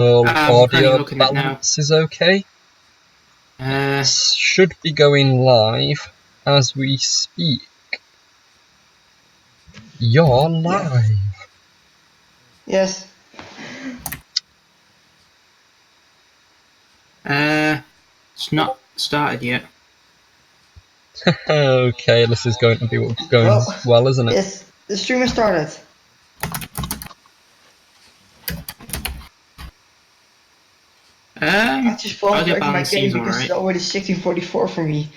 I'm currently audio looking at it now. balance is okay. Should be going live as we speak. You're live. Yes. It's not started yet. Okay, this is going to be going well, isn't it? Yes, the stream has started. I just followed audio back my balance game seems because it's already 1644 for me.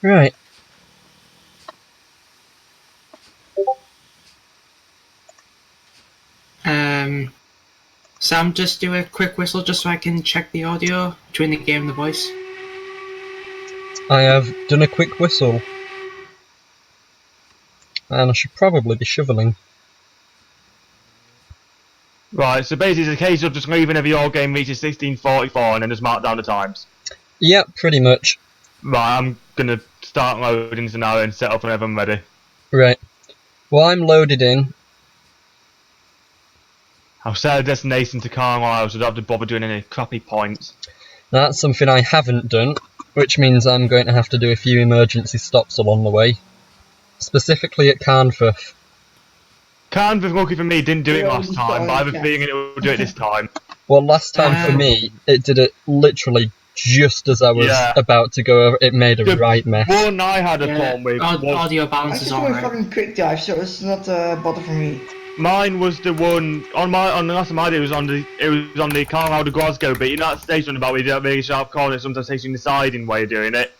Right. Sam, just do a quick whistle just so I can check the audio between the game and the voice. I have done a quick whistle. And I should probably be shoveling. Right, so basically it's a case of just leaving whenever your game reaches 1644 and then just mark down the times. Yep, pretty much. Right, I'm gonna start loading so now and set up whenever I'm ready. Right. Well, I'm loaded in. I'll set a destination to Carlisle so I don't have to bother doing any crappy points. That's something I haven't done, which means I'm going to have to do a few emergency stops along the way. Specifically at Carnforth. Carnforth, lucky for me, didn't do it last time, but I have a feeling it will do it this time. Well, last time for me, it did it literally just as I was about to go over. It made a right mess. One I had a problem with audio balance is alright. I just fucking quick dive, so it's not a bother for me. Mine was the one on the last time I did. It was on the Carlisle to Glasgow bit. You know that station about where you don't really sharp corners, sometimes taking the siding way of doing it.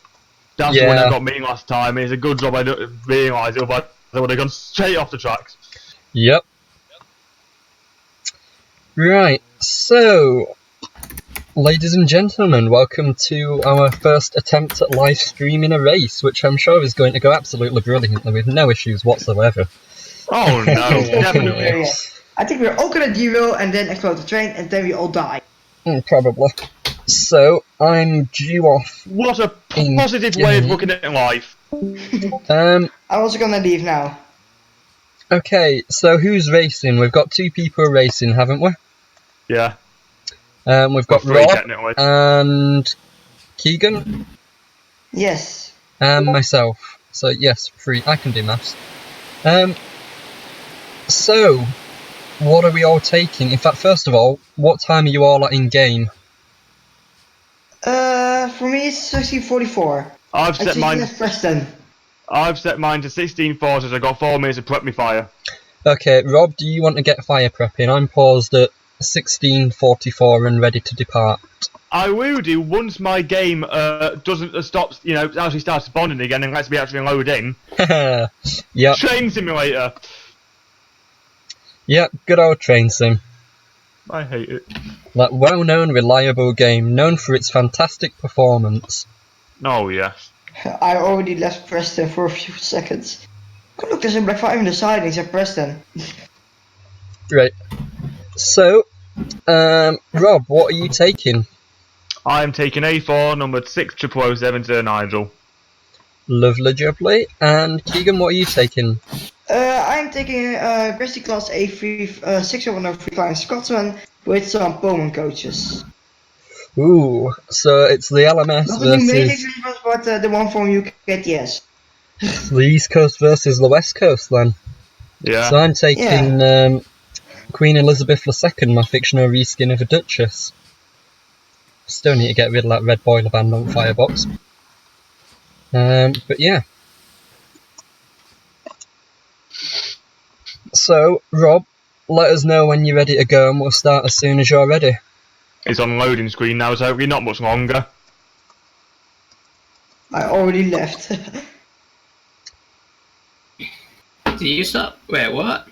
That's the one that got me last time. It's a good job I didn't realise it, otherwise I would have gone straight off the tracks. Yep. Right, so, ladies and gentlemen, welcome to our first attempt at live streaming a race, which I'm sure is going to go absolutely brilliantly with no issues whatsoever. Oh no, definitely. I think we're all gonna derail and then explode the train and then we all die. Probably. So, I'm due off. What a positive way of looking at life. I'm also gonna leave now. Okay, so who's racing? We've got two people racing, haven't we? Yeah. We've got Rob and Keegan. Yes. And myself. So yes, three. I can do maths. So, what are we all taking? In fact, first of all, what time are you all at in game? For me it's 1644. I've set mine to 1640, so I've got 4 minutes to prep me fire. Okay, Rob, do you want to get fire prepping? I'm paused at 1644 and ready to depart. I will do once my game doesn't stop, actually starts spawning again and lets me actually load in. Yep. Train simulator. Yep, good old train sim. I hate it. That well-known, reliable game, known for its fantastic performance. Oh yes. I already left Preston for a few seconds. Oh, look, there's a Black 5 in the sidings at Preston. Right. So, Rob, what are you taking? I am taking A4, numbered 6007 to Nigel. Lovely jubbly. And Keegan, what are you taking? I'm taking Gracie Class A3 6003 Klein Scotsman with some Bowman coaches. Ooh, so it's the LMS Not versus... the major but the one from UK, yes. The East Coast versus the West Coast, then. Yeah. So I'm taking Queen Elizabeth II, my fictional reskin of a Duchess. Still need to get rid of that red boiler band on Firebox. But yeah. So, Rob, let us know when you're ready to go and we'll start as soon as you're ready. It's on loading screen now, so hopefully not much longer. I already left. Did you stop? Wait, what?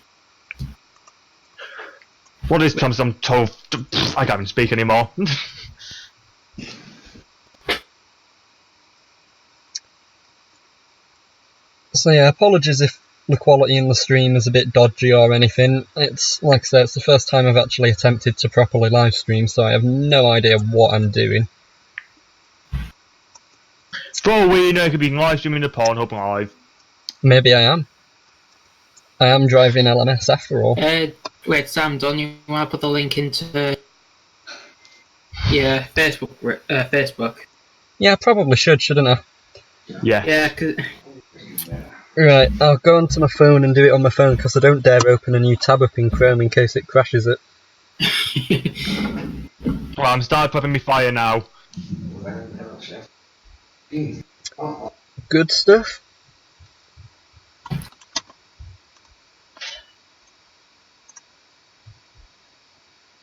What is Trump's? I'm told. I can't even speak anymore. So yeah, apologies if the quality in the stream is a bit dodgy or anything. It's, like I said, it's the first time I've actually attempted to properly live stream, so I have no idea what I'm doing. For all we know, it could be live streaming the Pornhub live. Maybe I am. I am driving LMS after all. Wait, Sam, don't you want to put the link into Facebook? Facebook. Yeah, I probably shouldn't I? Yeah. Yeah, 'cause Right, I'll go onto my phone and do it on my phone because I don't dare open a new tab up in Chrome in case it crashes it. Well, I'm starting prepping me fire now. Good stuff.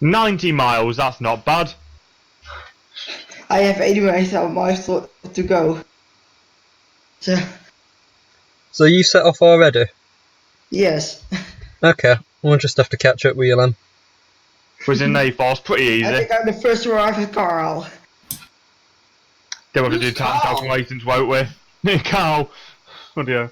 $90 miles, that's not bad. I have 80,000 miles to go. So you set off already? Yes. Okay, we'll just have to catch up with you then. Was in A-Force, pretty I easy. think I'm the first to arrive at Carl. Then we'll have to do Who's time Carl? calculations, won't we? Carl. Oh dear.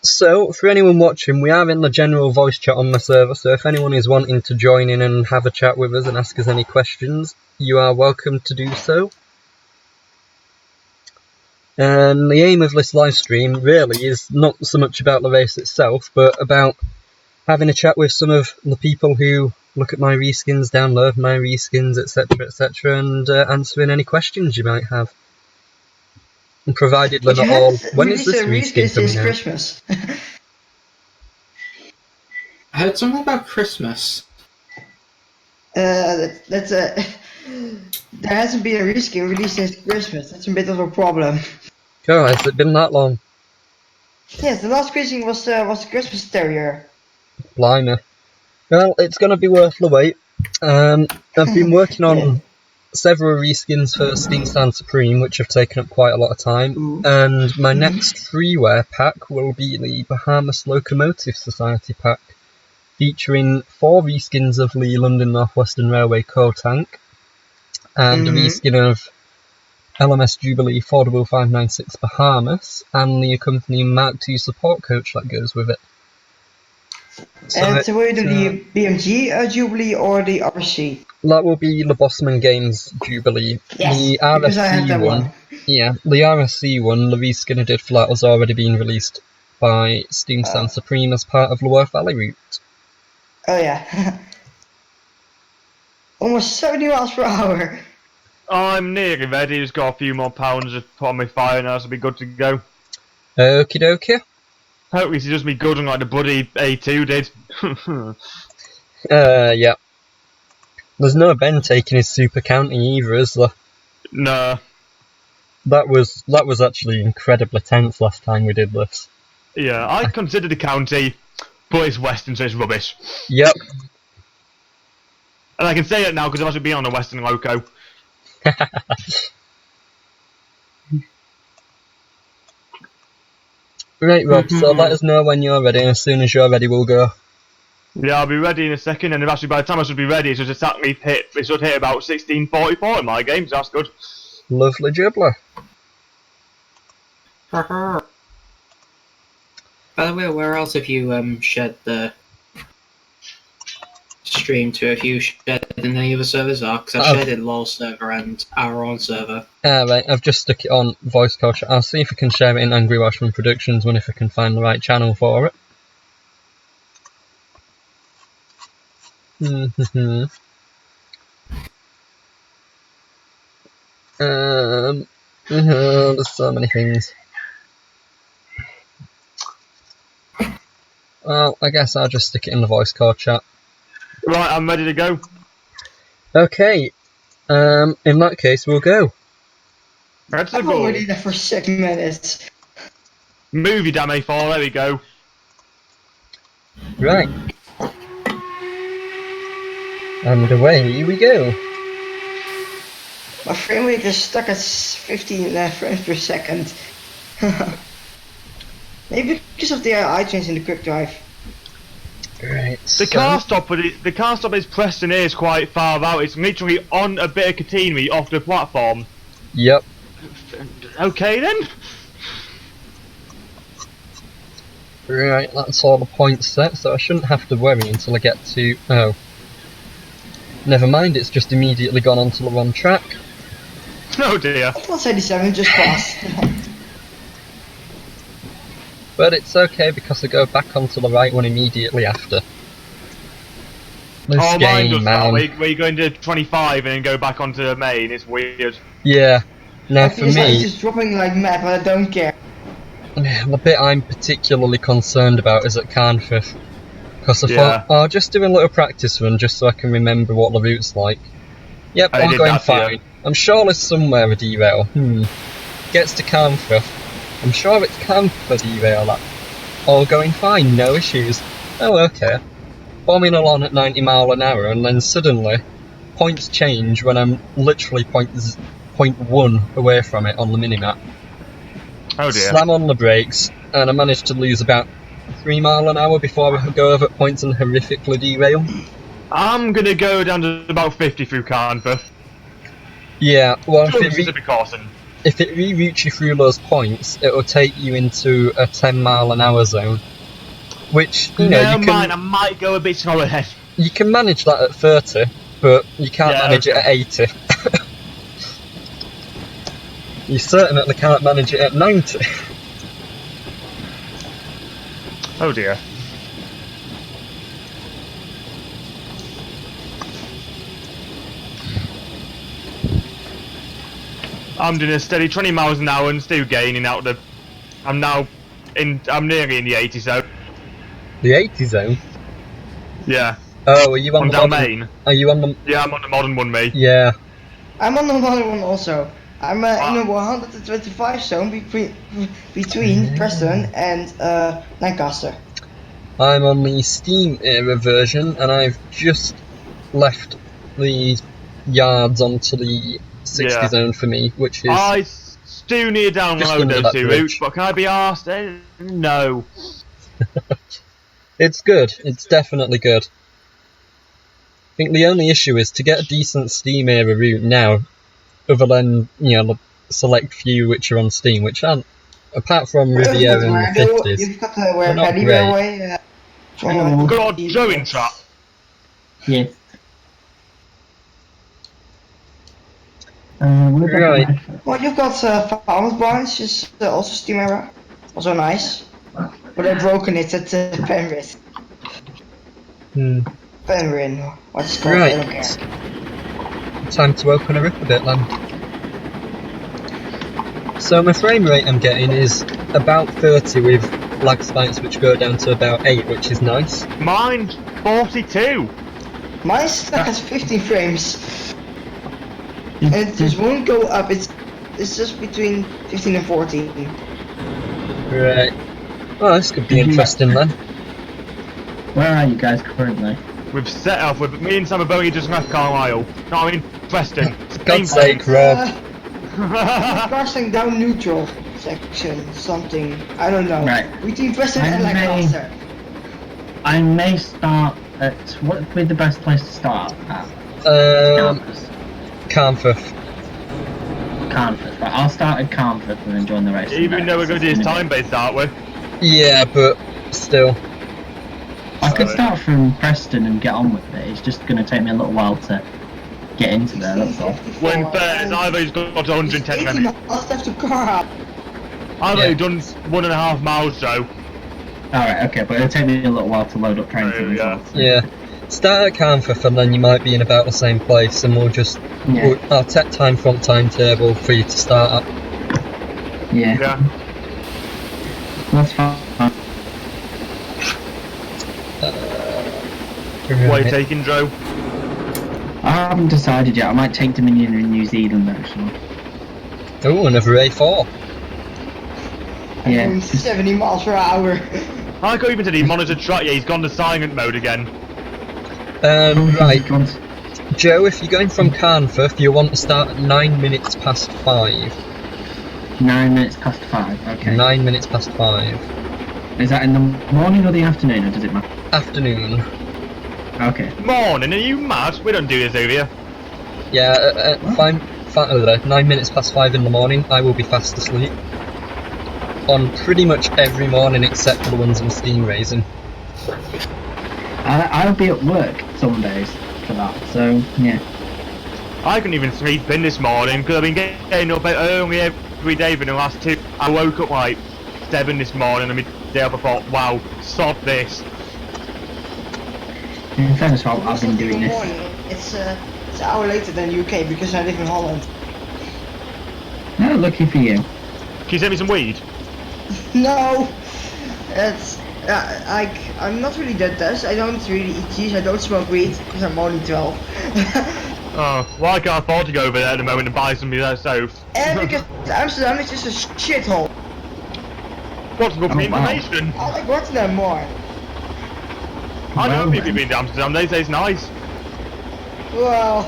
So, for anyone watching, we are in the general voice chat on my server, so if anyone is wanting to join in and have a chat with us and ask us any questions, you are welcome to do so. And the aim of this live stream really is not so much about the race itself, but about having a chat with some of the people who look at my reskins, download my reskins, etc, and answering any questions you might have. And provided they're But you not all... had When is released this a reskin reskin since coming out? Christmas. I heard something about Christmas. That's a. There hasn't been a reskin released since Christmas. That's a bit of a problem. Oh, has it been that long? Yes, the last reskin was the Christmas Terrier. Blimey. Well, it's going to be worth the wait. I've been working on several reskins for Steam Stand Supreme, which have taken up quite a lot of time, Ooh. and my next freeware pack will be the Bahamas Locomotive Society pack, featuring 4 reskins of the London North Western Railway core tank, and a reskin of LMS Jubilee Fordable 596 Bahamas, and the accompanying Mark II support coach that goes with it. And so will you do the BMG Jubilee or the RC? That will be the Bossman Games Jubilee. Yes, The because I had RSC that one. Yeah, the RSC one, the reskin I did for that, has already been released by Steam Stand Supreme as part of the Worth Valley route. Oh yeah. Almost 70 miles per hour. I'm nearly ready, just got a few more pounds to put on my fire now, so I'll be good to go. Okie dokie. Hopefully it does me good like the bloody A2 did. Yeah. There's no Ben taking his Super County either, is there? Nah. That was actually incredibly tense last time we did this. Yeah, I consider the county, but it's Western, so it's rubbish. Yep. And I can say it now because I've actually been on a Western loco. Right, Rob, so let us know when you're ready, and as soon as you're ready, we'll go. Yeah, I'll be ready in a second, and actually by the time I should be ready, it should exactly hit. It should hit about 16:44 in my game, so that's good. Lovely jubbler. By the way, where else have you shared the stream to? Have you shared it in any other servers? Because I've shared it in LOL server and our own server. Right, I've just stuck it on voice coach. I'll see if I can share it in Angry Washman Productions when if I can find the right channel for it. There's so many things. Well, I guess I'll just stick it in the voice call chat. Right, I'm ready to go. Okay, in that case, we'll go. Let's I'm go. already there for 6 minutes. Movie damn A4, there we go. Right. And away we go. My frame rate is stuck at 15 frames per second. Maybe because of the iTunes in the quick drive. Right. The car stop is Preston is quite far out. It's literally on a bit of catenary off the platform. Yep. Okay then. Right, that's all the points set, so I shouldn't have to worry until I get to... Oh. Never mind, it's just immediately gone onto the wrong track. Oh dear. Class 87 just passed. But it's okay because I go back onto the right one immediately after. This Oh, mine game, does that. man. Where you go into 25 and then go back onto the main. It's weird. Yeah. Now for It's me, just dropping like mad, but I don't care. the bit I'm particularly concerned about is at Carnforth. Because I Yeah. thought, oh, I'll just do a little practice run just so I can remember what the route's like. Yep, I all did going that for you. fine. I'm sure there's somewhere a derail. Gets to Carnforth. I'm sure it's Carnforth derail that. All going fine, no issues. Oh, okay. Bombing along at 90 mile an hour and then suddenly points change when I'm literally 0.1 away from it on the minimap. Oh dear. Slam on the brakes and I managed to lose about 3 mile an hour before I go over points and horrifically derail. I'm gonna go down to about 50 through Carnforth. Yeah, well Just a precaution. if it reroutes you through those points, it will take you into a 10 mile an hour zone. Which, you know, Never you can, mind, I might go a bit slower ahead. you can manage that at 30, but you can't Yeah, manage it okay. at 80. You certainly can't manage it at 90. Oh dear. I'm doing a steady 20 miles an hour and still gaining out the. I'm nearly in the 80 zone. The 80 zone? Yeah. Oh, are you on I'm the down modern? main. Are you on the? Yeah, I'm on the modern one, mate. Yeah. I'm on another one also. I'm in a 125 zone between Preston and Lancaster. I'm on the Steam era version, and I've just left the yards onto the 60 Yeah. zone for me, which is I still need to Just download under those that two bridge. routes, but can I be asked? No. it's good. It's definitely good. I think the only issue is to get a decent Steam era route now, other than the select few which are on Steam, which aren't, apart from Riviera in the 50s. You've got the where not Paddy great. Railway. Hello. God, drawing trap. Yes. We're back Right. on my- Well, you've got Farmers Branch, is also Steam era, also nice. But they've broken it at Penrith. Penryn, what's it called? I don't Right. care. Time to open her up a bit then. So my frame rate I'm getting is about 30 with lag spikes which go down to about 8, which is nice. Mine's 42. Mine stuck has 15 frames. And it just won't go up, it's just between 15 and 14. Right. Well, this could be interesting then. Where are you guys currently? We've set off with me and Sam have only just left Carlisle. No, I mean Preston. For God's sake, Rob. Crossing down neutral section, something, I don't know. Right. Between Preston and I may- Lancaster. I may start at. What would be the best place to start at? Campus. Carnforth. Carnforth. Right, I'll start at Carnforth and then join the race. Even though we're going to do this time based, aren't we? Yeah, but still. I could start from Preston and get on with it. It's just going to take me a little while to get into there, that's all. When fair, I've only got 110 80 minutes. miles left to car. I've Yeah. only done 1.5 miles though. Alright, okay, but it'll take me a little while to load up training as yeah. well. Yeah. Start at Carnforth and then you might be in about the same place and Yeah. I'll set time from timetable for you to start at. Yeah. Yeah. That's fine. What are you Right. taking, Joe? I haven't decided yet. I might take Dominion in New Zealand actually. Oh, another A4. Yeah. Doing 70 miles per hour. I got even to the monitor track. Yeah, he's gone to silent mode again. Right. God. Joe, if you're going from Carnforth, you'll want to start at 9 minutes past 5. 9 minutes past 5. Okay. 9 minutes past 5. Is that in the morning or the afternoon, or does it matter? Afternoon. Okay. Morning, are you mad? We don't do this over here. Yeah, 9 minutes past 5 in the morning, I will be fast asleep. On pretty much every morning except for the ones on Steam Racing. I'll be at work some days for that, so yeah. I couldn't even sleep in this morning because I've been getting up early every day for the last 2. I woke up like 7 this morning and my day up. I thought, wow, sod this. In fairness, I've been doing Good this. morning. It's an hour later than UK because I live in Holland. No, lucky for you. Can you send me some weed? No, it's I'm not really that dust. I don't really eat cheese. I don't smoke weed because I'm only 12. Oh, well, I can't afford to go over there at the moment and buy something there, so. And because Amsterdam is just a shithole. What's good for Oh, wow. information? I like Rotterdam more. I know Well, people who've been to Amsterdam, they say it's nice. Well,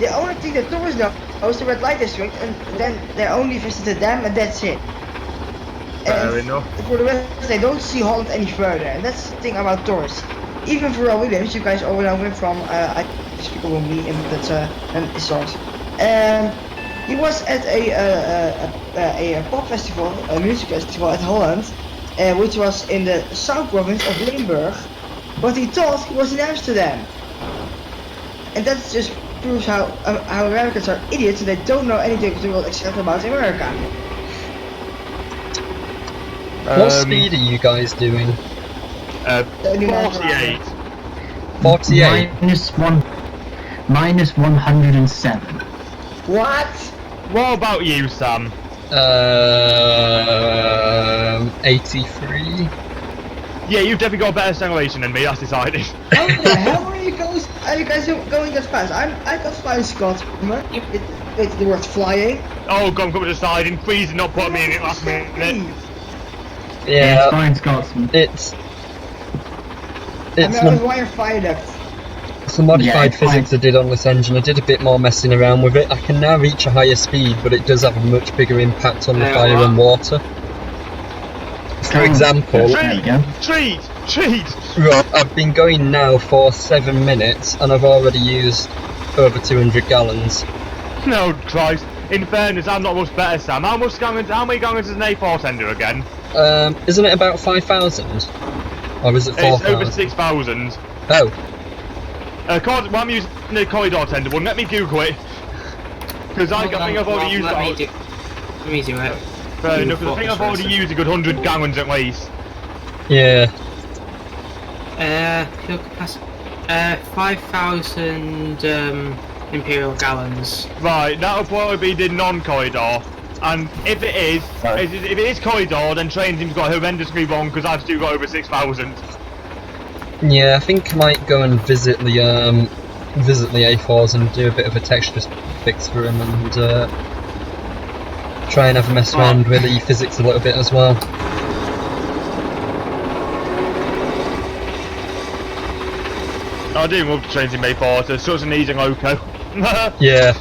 the only thing that tourists know is the red light district, and then they only visited them, and that's it. Fair And enough. for the rest, they don't see Holland any further, and that's the thing about tourists. Even for Williams, you guys all know him from I speak about me, and that's and his songs. He was at a pop festival, a music festival at Holland, which was in the south province of Limburg, but he thought he was in Amsterdam. And that just proves how Americans are idiots and they don't know anything of the world except about America. What speed are you guys doing? 48. 48? Minus 107. What? What about you, Sam? 83? Yeah, you've definitely got a better acceleration than me, that's decided. How the hell are you guys going that fast? I got flying Scott. It's the word flying. Oh, come deciding, please not put me in it last minute. Yeah, it's Yeah, fine, Scotsman. it's I'm the, on a wire viaduct. it's the modified Yeah, physics I did on this engine. I did a bit more messing around with it. I can now reach a higher speed, but it does have a much bigger impact on the Yeah, fire well. and water. For example, There you go. Treat! Rob, I've been going now for 7 minutes and I've already used over 200 gallons. No, Christ. In fairness, I'm not much better, Sam. How many gallons does an A4 tender again? Isn't it about 5,000? Or is it It's over 4,000? 6,000. Oh, Well, I'm using the corridor tender one. Let me Google it. Because I think I've already used Let me it. do it. Fair enough, 'cause I think I've already used a good 100 gallons at least. yeah. Fuel capacity. 5,000 imperial gallons. Right, that'll probably be the non-corridor. And if it is, if it is corridor, then train team's got horrendously wrong because I've still got over 6,000. Yeah, I think I might go and visit the A4s and do a bit of a texture fix for them and try and have a mess around with the physics a little bit as well. I do love the trains in Mayport, it's such an easy loco. Yeah.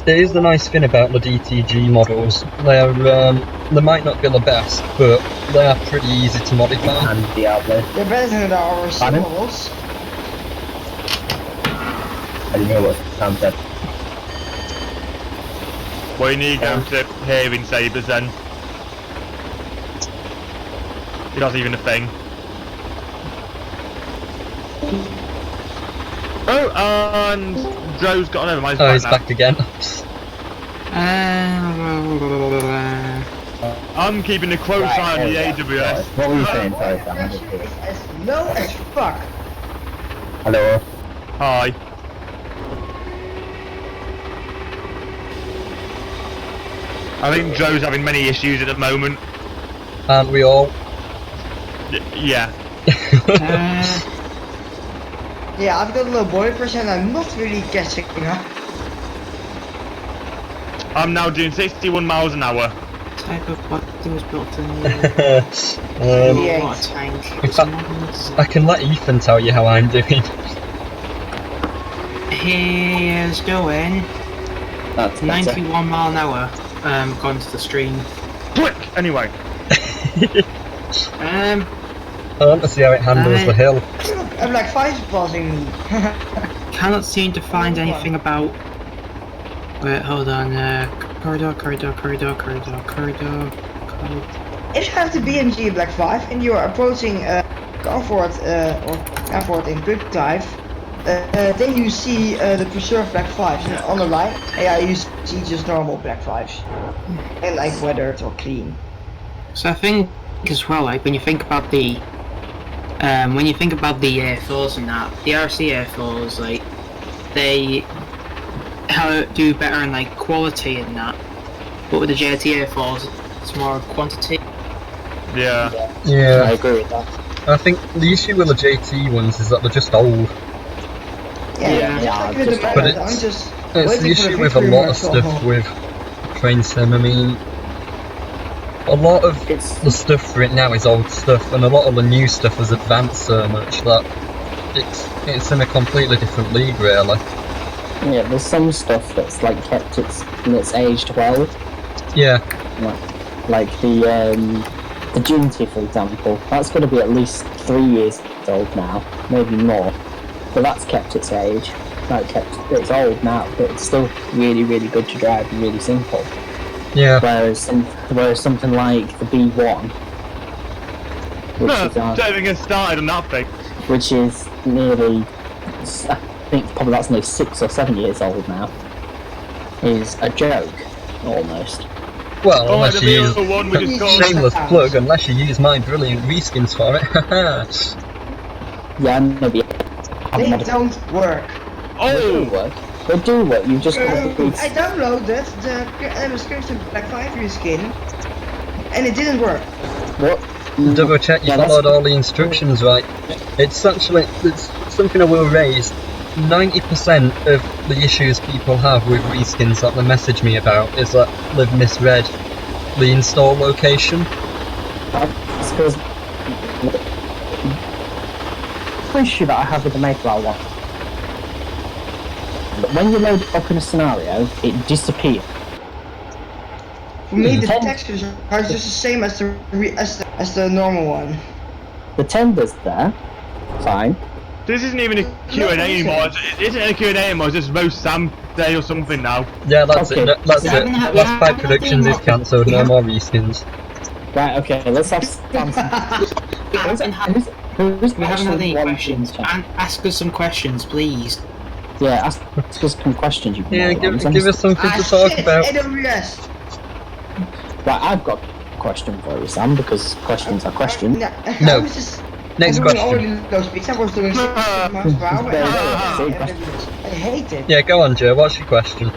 It is the nice thing about the DTG models. They're they might not be the best, but they are pretty easy to modify. And Diablo. They're better than our Pardon? models. I didn't hear what Sam said. Well, you need to go to hearing sabres then. That's even a thing. Oh, and Joe's got an overmise Oh, he's now. back again. I'm keeping a close eye on the there we go. AWS. What were you saying? Sorry, Sam. I Actually, didn't hear. it's as low as fuck. Hello. Hi. I think Joe's having many issues at the moment. Aren't we all? Yeah. Yeah, I've got a low body pressure and I'm not really catching up. I'm now doing 61 miles an hour. Type of body was built in the Yeah. water tank. In fact, I can let Ethan tell you how I'm doing. He is doing That's 91 mile an hour according to the stream. Click! Anyway. I want to see how it handles the hill. I'm like 5 passing me. Cannot seem to find anything about. Wait, hold on. Corridor. If you have the BMG Black 5 and you are approaching Comfort or Comfort in quick dive, then you see the preserved black 5s, and on the line, yeah, you see just normal black 5s, and like weathered or clean. So I think as well, like when you think about the air4s and that, the RC air4s, like they do better in like quality and that, but with the JT air4s, it's more quantity. Yeah. Yeah. I agree with that. I think the issue with the JT ones is that they're just old. Yeah, just like with the but marathon, it's- just It's waiting the for the issue with a victory lot of march. stuff with Train Sim. I mean, a lot of the stuff for it now is old stuff, and a lot of the new stuff has advanced so much that it's in a completely different league, really. Yeah, there's some stuff that's like kept its aged well. Yeah. Like the Unity, for example, that's going to be at least 3 years old now, maybe more. But that's kept its age. It's old now, but it's still really, really good to drive and really simple. Yeah. Whereas something like the B1, which No, is don't even get started on that thing. which is nearly, I think probably that's nearly 6 or 7 years old now, is a joke, almost. Well, Oh, unless the you use real one we just called. shameless plug, unless you use my brilliant reskins for it. Yeah, maybe. They don't work. They do Oh! work. They do work. You just got to I downloaded the Crimson Black 5 reskin, and it didn't work. what? Double check you Yeah, that's- followed all the instructions right. It's something I will raise. 90% of the issues people have with reskins that they message me about is that they've misread the install location. It's because the issue that I have with the Maker one. But when you load it up in a scenario, it disappears. For me, the Ten- textures are just the same as the normal one. The tender's there, fine. This isn't even a Q&A anymore. It isn't a Q&A anymore. It's just roast Sam Day or something now. Yeah, that's Okay. it. That's We it. haven't had- we Last haven't Pipe had Productions the- is cancelled. we No have- more reskins. Right, okay, let's have Sam. We haven't had any questions. Ask us some questions, please. Yeah, ask us some questions you can Yeah, know, give Lance. us something Ah to talk shit, about. AWS! Right, I've got a question for you, Sam, because questions are questions. No. No. I was just Next doing question. already low speeds. I was doing 60 miles per hour. Very and well. AWS. I hate it. Yeah, go on, Joe. What's your question?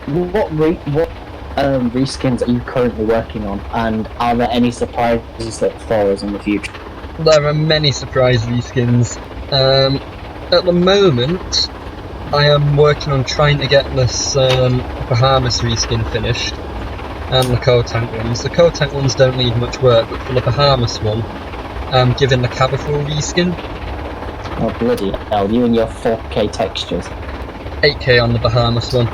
What reskins are you currently working on, and are there any surprises for us in the future? There are many surprise reskins. At the moment, I am working on trying to get this Bahamas reskin finished, and the Cotank ones. The Cotank ones don't need much work, but for the Bahamas one, I'm giving the Cabaful reskin. Oh bloody hell, you and your 4K textures. 8K on the Bahamas one.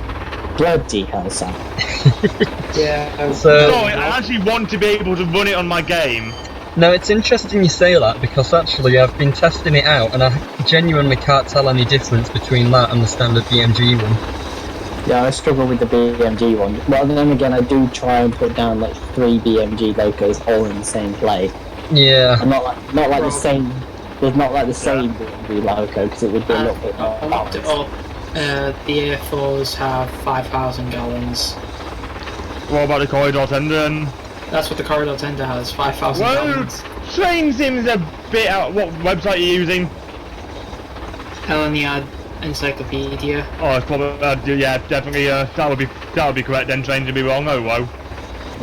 Bloody hell, Sam. Yeah. So, No, I actually want to be able to run it on my game. no, it's interesting you say that, because actually I've been testing it out, and I genuinely can't tell any difference between that and the standard BMG one. Yeah, I struggle with the BMG one. Well, then again, I do try and put down like 3 BMG locos all in the same play. Yeah. And not like the same. There's not like the same BMG loco, because it would be a little bit more I looked it balanced. up. The Air4s have 5,000 gallons. What about the corridor tender? And That's what the Corridor Tender has, 5,000 well, gallons. Train Sim's a bit out. What website are you using? Heleniad Encyclopedia. Oh, it's probably yeah, definitely. That would be correct. Then Train to be wrong. Oh wow.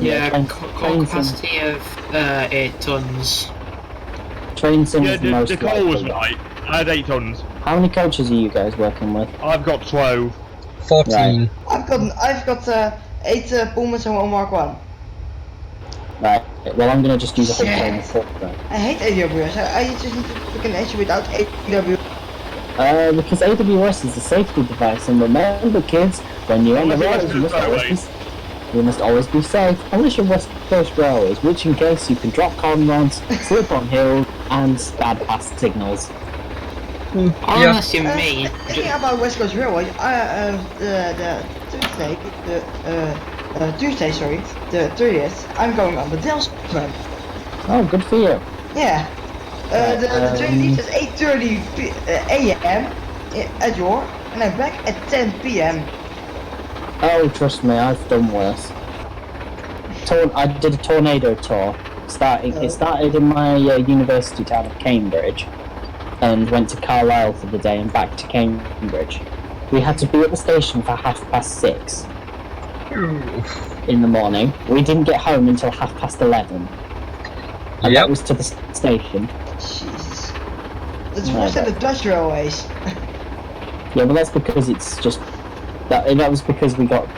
Yeah, Train- core Train Sim- capacity of 8 tons. Train Sim Yeah, is the most the call was likely. right. I had 8 tons. How many coaches are you guys working with? I've got 12. 14. I've got 8 Pumas and 1 Mark 1. Right. Well, I'm gonna just use a whole Shit. train of 4 then. I hate AWS. I just need to pick an issue without AWS. Because AWS is a safety device, and remember, kids, when you're on the Unless road, you're West Coast you must always be safe. Unless you're West Coast Railways, which in case you can drop cornrods, slip on hills, and spad past signals. Or Yeah. unless you're me. Thinking about West Coast Railway, Tuesday, sorry, the 30th, I'm going on the Delsman. Oh, good for you. Yeah. The train leaves at 8:30 a.m. at York, and I'm back at 10 p.m. Oh, trust me, I've done worse. I did a tornado tour. It started in my university town of Cambridge, and went to Carlisle for the day and back to Cambridge. We had to be at the station for 6:30 in the morning. We didn't get home until 11:30. And that was to the station. Jesus. That's worse than the Dutch railways. Yeah, but that's because it's just... That was because we got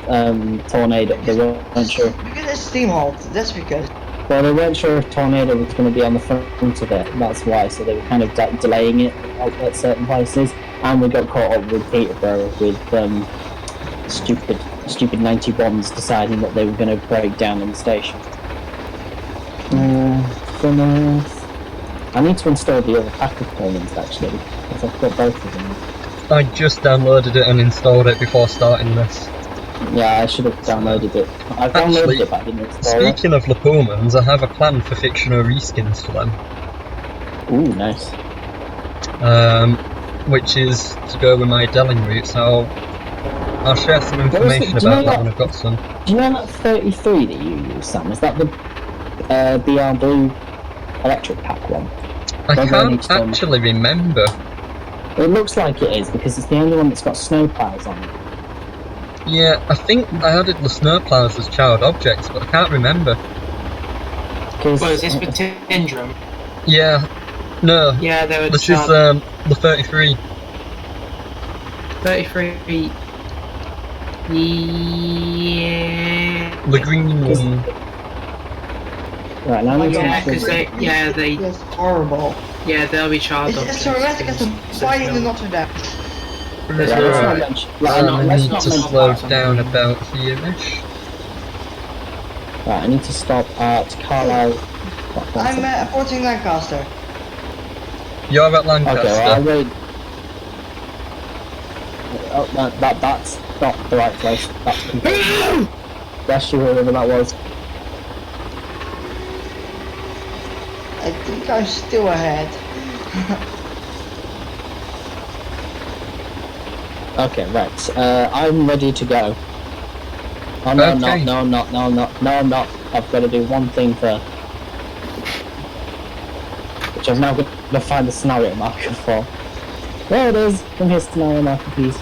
tornado. They weren't sure. Because it's steam halt, that's because. Well, they weren't sure if tornado was going to be on the front of it. That's why. So they were kind of delaying it at certain places. And we got caught up with Peterborough with stupid 91s deciding that they were going to break down on the station. I need to install the other pack of plugins actually, because I've got both of them. I just downloaded it and installed it before starting this. Yeah, I should have downloaded it. I've downloaded it, but I didn't install it. Speaking of Lapomans, I have a plan for fictional reskins for them. Ooh, nice. Which is to go with my Delling route, so I'll share some information about that when I've got some. Do you know that 33 that you use, Sam? Is that the BR Blue electric pack one? I can't actually remember. It looks like it is, because it's the only one that's got snowplows on it. Yeah, I think I added the snowplows as child objects, but I can't remember. Well, is this for Tindrum? Yeah. No. Yeah, they were This is the 33. 33. Yeah. The green one. Right, now yeah, because they. That's horrible. Yeah, they'll be child objects. It's so dramatic as the fighting in Notre Dame. I need to slow down about here-ish. Right, I need to stop at Carlisle. I'm approaching Lancaster. You're at Lancaster. Okay, well, I'll wait. Oh, that's not the right place. That's completely... Bless you, whoever that was. I think I'm still ahead. Okay, right. I'm ready to go. Oh no, Okay. no, I'm not. I've got to do one thing first. Which I'm now going to find the scenario marker for. There it is! Come here, scenario marker, please.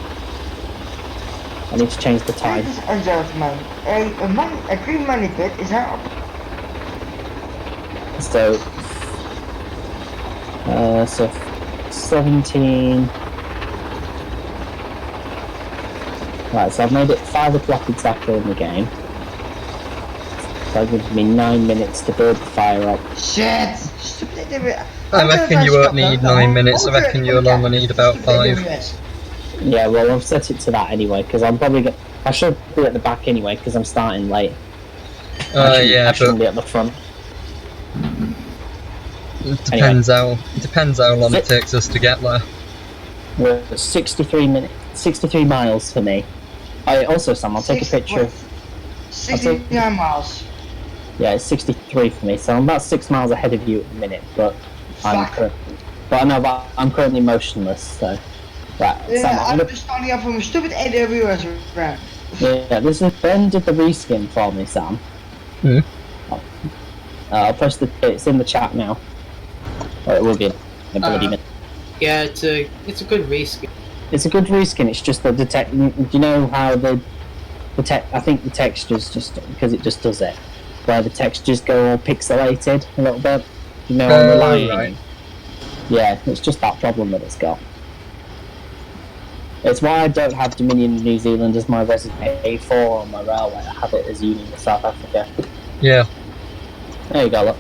I need to change the time. This is a gentleman. A green money pit is now up. So 17. Right, so I've made it 5 o'clock exactly in the game. So that gives me 9 minutes to build the fire up. Shit! I reckon you won't need 9 minutes, I reckon you'll only need about 5. Yeah, well, I've set it to that anyway, because I'm probably I should be at the back anyway, because I'm starting late. I shouldn't be at the front. It depends how long it takes us to get there. We're 63 miles for me. Also, Sam, I'll take a picture of... 69 miles. Yeah, it's 63 for me, so I'm about 6 miles ahead of you at the minute, but I'm currently motionless, so... Right, Yeah, Sam, I'm just starting up from a stupid AWS ramp. Yeah, this is Ben did the reskin for me, Sam. I'll post it's in the chat now. Or it will be in a bloody minute. Yeah, it's a good reskin. It's a good reskin, it's just that you know how I think the textures just, because it just does it, where the textures go all pixelated a little bit, you know, on the line. Right. Yeah, it's just that problem that it's got. It's why I don't have Dominion New Zealand as my resident A4 on my railway, I have it as Union of South Africa. Yeah. There you go, look.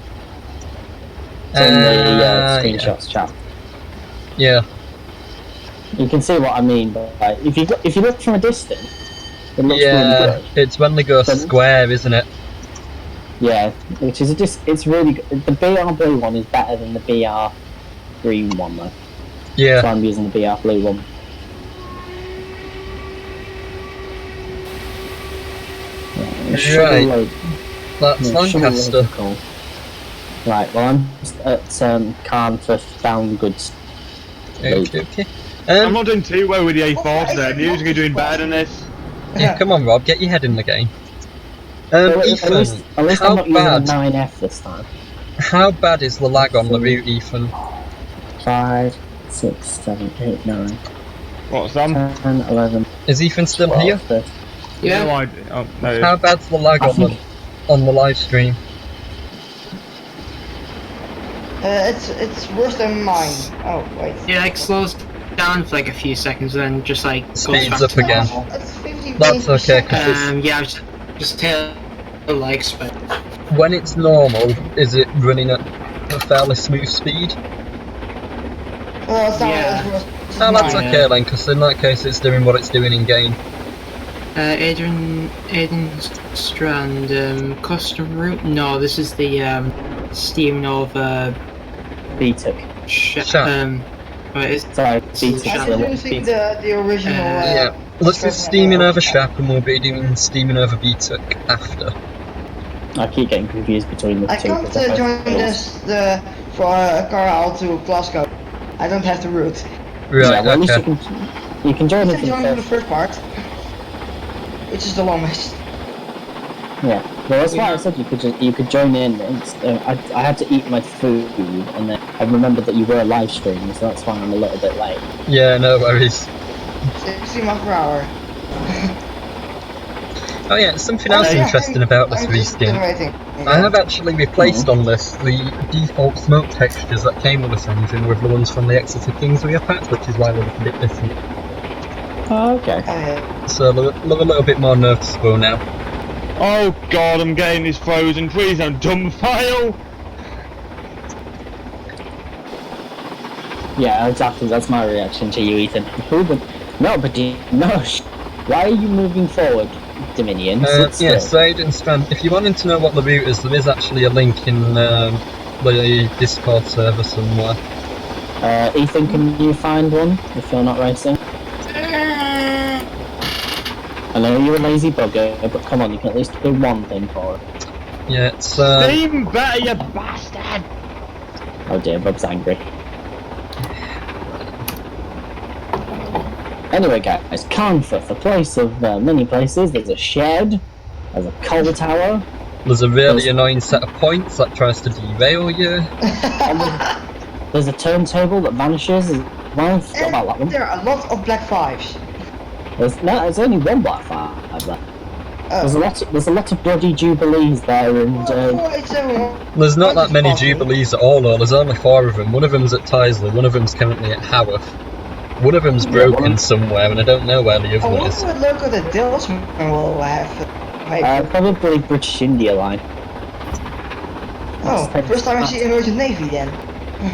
It's in the screenshots chat. Yeah. You can see what I mean, but if you look from a distance, it looks really good. It's when they go square, isn't it? Yeah, which is it's really good. The BR blue one is better than the BR green one though. Yeah. So I'm using the BR blue one. Right. That's Lancaster. Right, well, I'm at Carnforth Downgoods. Okay. I'm not doing too well with the A4 today. I'm It's usually not doing better possible. than this. Yeah, come on, Rob, get your head in the game. Well, Ethan, at least I'm how not using a bad? 9F this time. How bad is the lag on the route, Ethan? 5, 6, 7, 8, 9, What's Sam? 10, 11, Is Ethan still 12, here? 13. Yeah. No idea. Oh, no. How bad's the lag on the live stream? It's worse than mine. Oh wait. It like slows down for like a few seconds, then just like goes Speeds back up again. It's 50 That's frames per okay, second. 'cause Yeah, I was just tell like spec. When it's normal, is it running at a fairly smooth speed? Well, it's not Yeah. as worse as Oh, that's mine. okay then, because in that case it's doing what it's doing in game. Aiden Strand, custom route? No, this is the Steam Nova BTIC. Shut. Right, it's Sorry, Shut. I'm using the original. Yeah, let's do Steaming Over Shap and we'll be doing Steaming Over BTUC after. I keep getting confused between the I two. can't because they're join both- this for Carlisle to Glasgow. I don't have the route. Right, yeah, well, at least okay. you can join I it can join in the first. first part, which is the longest. Yeah, well, that's why I said you could join in. I had to eat my food, and then I remembered that you were live streaming, so that's why I'm a little bit late. Yeah, no worries. 60 miles per hour. Oh yeah, something else yeah, interesting about this I'm just reskin. generating. I have actually replaced on this the default smoke textures that came with this engine with the ones from the Exeter Kingswear pack, which is why they're a bit different. Oh, okay. So they're a little bit more noticeable now. Oh god, I'm getting this frozen. Please don't dumb file. Yeah, exactly. That's my reaction to you, Ethan. Who would? No, but why are you moving forward, Dominion? Sit Yeah, still. Aiden Strand, if you wanted to know what the route is, there is actually a link in the Discord server somewhere. Ethan, can you find one if you're not racing? I know you're a lazy bugger, but come on, you can at least do one thing for it. Yeah, it's Steam better, you bastard. Oh dear, Bob's angry. Anyway, guys, Carnforth, a place of many places. There's a shed, there's a coal tower. there's a really annoying set of points that tries to derail you. There's a turntable that vanishes. Well, I forgot about that one. There are a lot of black fives. There's only one black fire there. There's a lot of bloody jubilees there, and There's not that many Jubilees at all though, there's only 4 of them. One of them's at Tysley, one of them's currently at Haworth. One of them's broken somewhere and I don't know where the other one is. I wonder what logo the Dillsman will have. probably British India Line. Oh, first time I see Emergent Navy then.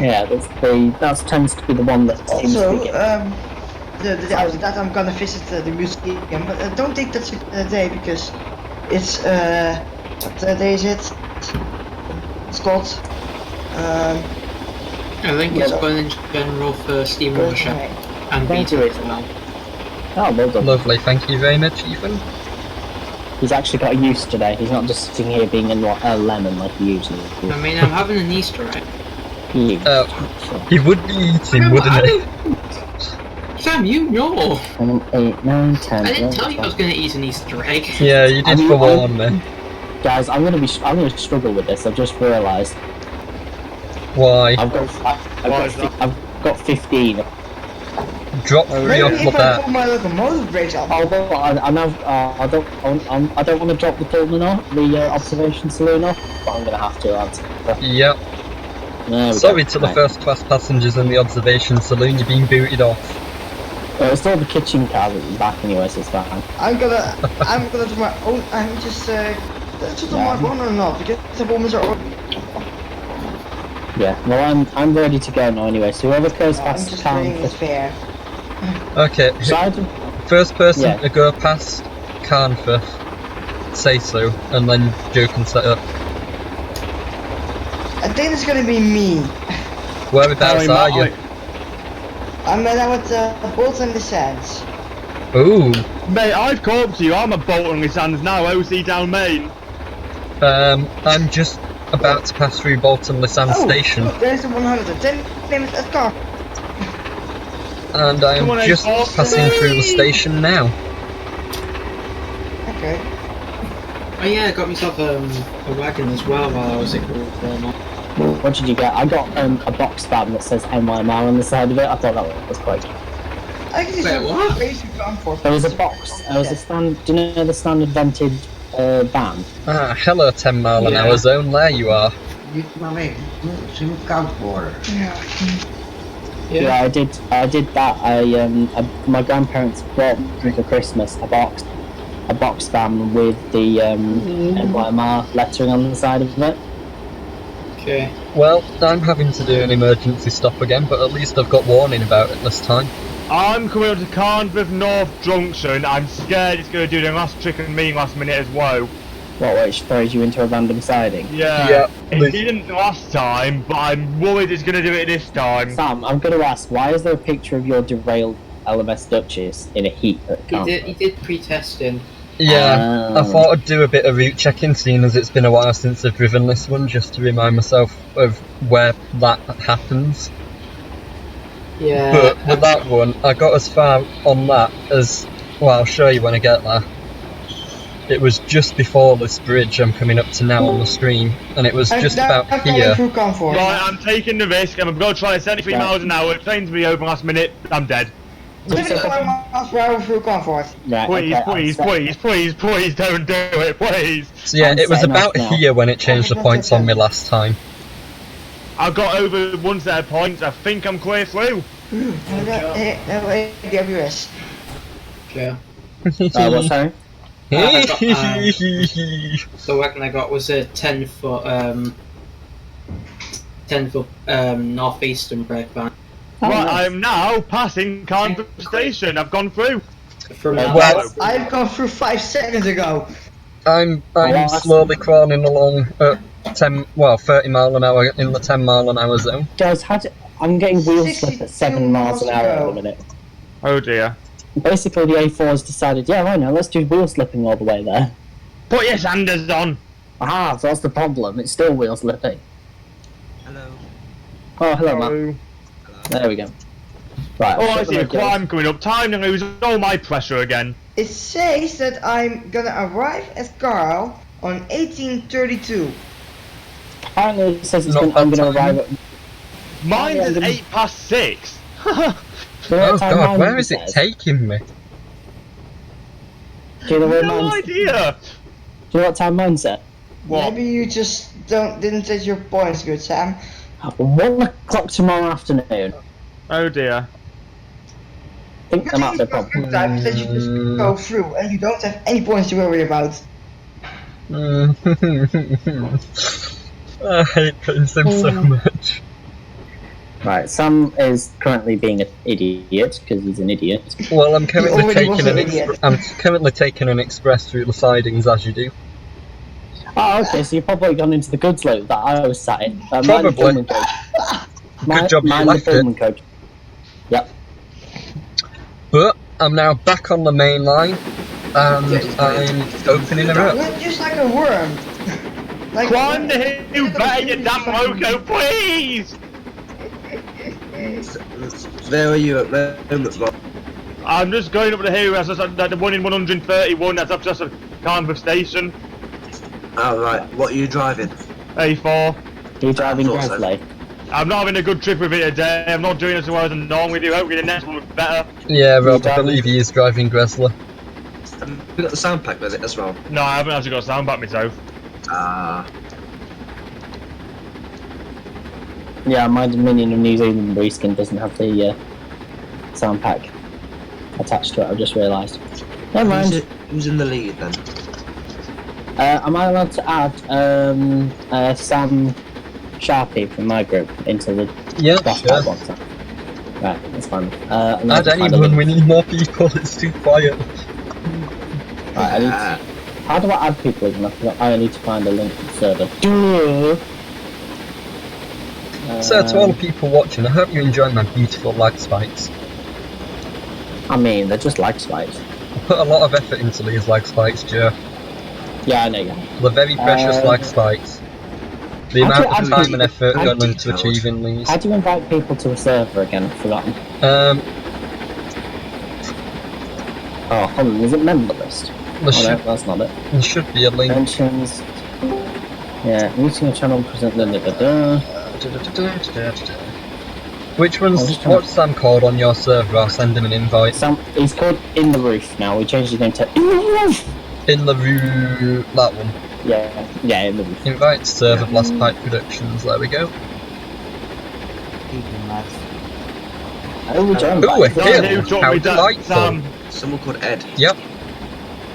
Yeah, that tends to be the one that seems to Also, be getting... that I'm gonna visit the museum, but don't take that day because it's what day is it? It's called I think it's going in general for Steam Russia and Thank you, BT as well. Oh, well done. Lovely, thank you very much, Ethan. He's actually got a use today. He's not just sitting here being a lemon like he usually is. I mean, I'm having an Easter egg. He would be eating, wouldn't he? Sam, you know. 7, 8, 9, 10. I didn't tell you I was going to eat an Easter egg. Yeah, you did forewarn me. Guys, I'm gonna struggle with this. I've just realised. Why? I've got 15. Drop 3 maybe off if the I bat. put my locomotive brakes up. Although I don't want to drop the Pullman off, the observation saloon off, but I'm gonna have to, lads. Yep. There we Sorry go. to the first class passengers in the observation saloon, you're being booted off. Well, it's all the kitchen cars at the back anyway, so it's fine. I'm gonna do my own. I'm just that's just a Mark 1 or not because the Pullmans are. Yeah. Well, I'm ready to go now anyway. So whoever goes I'm past just town playing it fair. Okay, first person Yeah. to go past Carnforth, say so, and then Joe can set up. I think it's gonna be me. Whereabouts are you? I'm now at Bolton and the Sands. Ooh, Mate, I've caught up to you. I'm a bolt on the sands now. OC down Main. I'm just about to pass through Bolton-le Sands Station, Look, there's the 110 limit at car. and I Come on, am just A4. passing through the station now. Okay. Oh yeah, I got myself a wagon as well while I was at Walmart. What did you get? I got a box van that says NYMR on the side of it. I thought that was quite good. I can Wait, what? basic comfort. There was a box. There was a stand. Do you know the standard vented van? Ah, hello 10 mile an Yeah. hour zone, there you are. Ze moet koud worden. Yeah, I did that. My grandparents bought me for Christmas a box van with the NYMR lettering on the side of it. Okay. Well, I'm having to do an emergency stop again, but at least I've got warning about it this time. I'm coming up to Carnforth North Junction. I'm scared it's going to do the last trick on me last minute as well. What, which throws you into a random siding? Yeah. Yeah, It didn't last time, but I'm worried it's going to do it this time. Sam, I'm going to ask, why is there a picture of your derailed LMS Duchess in a heap at He did pre-testing. Yeah, I Ah. thought I'd do a bit of route checking, seeing as it's been a while since I've driven this one, just to remind myself of where that happens. Yeah. But with that one, I got as far on that as, well, I'll show you when I get there. It was just before this bridge I'm coming up to now on the stream, and it was just about I'm coming here. through comfort. Right, I'm taking the risk. I'm going to try 73 Right. miles an hour. Train's be over last minute. I'm dead. 25 miles per hour through comfort. Right, Please, okay, please, I'm set- please, please, please don't do it, please. So yeah, I'm it was setting off about now. here when it changed the points on me last time. I got over one set of points. I think I'm clear through. AWS. Okay. what's that? The wagon I got was a 10-foot northeastern brake van. Oh, Right, nice. I am now passing Carnforth Station. I've gone through. From Well, I've gone through 5 seconds ago. I'm Well, slowly crawling along at 30 mile an hour in the 10 mile an hour zone. Guys, I'm getting wheel slip 62 at 7 miles an miles hour to at go. the minute. Oh dear. Basically, the A4 has decided, yeah, right now, let's do wheel slipping all the way there. Put your sanders on. Aha, so that's the problem. It's still wheel slipping. Hello. Oh, hello, Matt. Oh, There we go. Right. oh I so see a we're good. climb coming up. Time to lose all my pressure again. It says that I'm gonna arrive at Carl on 1832. Apparently, it says Not I'm bad going to timing. arrive at. Mine's yeah, at I'm gonna- 6:08. Do you know Oh what time god, mine where is it says? taking me? Do you know where No mine? idea. Do you know what time mine said? What? Maybe you just didn't take your points good, Sam. 1 o'clock tomorrow afternoon. Oh dear. I think I'm at the problem. Good time that you just go through and you don't have any points to worry about. I hate racing so much. Right, Sam is currently being an idiot because he's an idiot. Well, I'm currently already was taking an an idiot. I'm currently taking an express through the sidings as you do. Oh, okay, so you've probably gone into the goods loop that I was sat in. Mind the Probably. Pullman coach. Good job you Mind the left it. Pullman coach. Yep. But I'm now back on the main line, and I'm opening her up. You're just like a worm. Like Climb the hill, better you damn loco, please! Where are you at the moment, Bob? I'm just going up the hill. That's just the one in 131. That's up just at Carnforth Station. Oh, right. What are you driving? A4. You're driving thought so. Gresley. I'm not having a good trip with it today. I'm not doing as well as I normally do. Hopefully the next one will be better. Yeah, Rob, I driving? believe he is driving Gressler. You got the sound pack with it as well? No, I haven't actually got a sound back myself. Ah. Yeah, my Dominion of New Zealand reskin doesn't have the sound pack attached to it, I've just realised. Never mind. Who's in the lead then? Am I allowed to add Sam Sharpie from my group into the Yeah, boss sure. box? Right, that's fine. I'm gonna Add find a anyone, link. we need more people, it's too quiet. Right, I need to, how do I add people again? I need to find a link to the server. So to all the people watching, I hope you enjoy my beautiful lag spikes. I mean, they're just lag spikes. I put a lot of effort into these lag spikes, Joe. Yeah, I know you. They're very precious lag spikes. The amount of Actually, time and effort how gone into detailed. achieving these. How do you invite people to a server again? I've forgotten. Oh, hold on, is it member list? There, Oh, no, that's not it. there should be a link. Mentions. Yeah, meeting a channel present. Which one's, I'm just trying what's Sam called on your server? I'll send him an invite. Sam, he's called In the Roof now. We changed his name to In the Roof. In the view, that one. Yeah, In the Roof. Invite server Blast Pipe Productions, there we go. Oh, John. Ooh, a Who hill! taught How me that, delightful! Sam? Someone called Ed. Yep.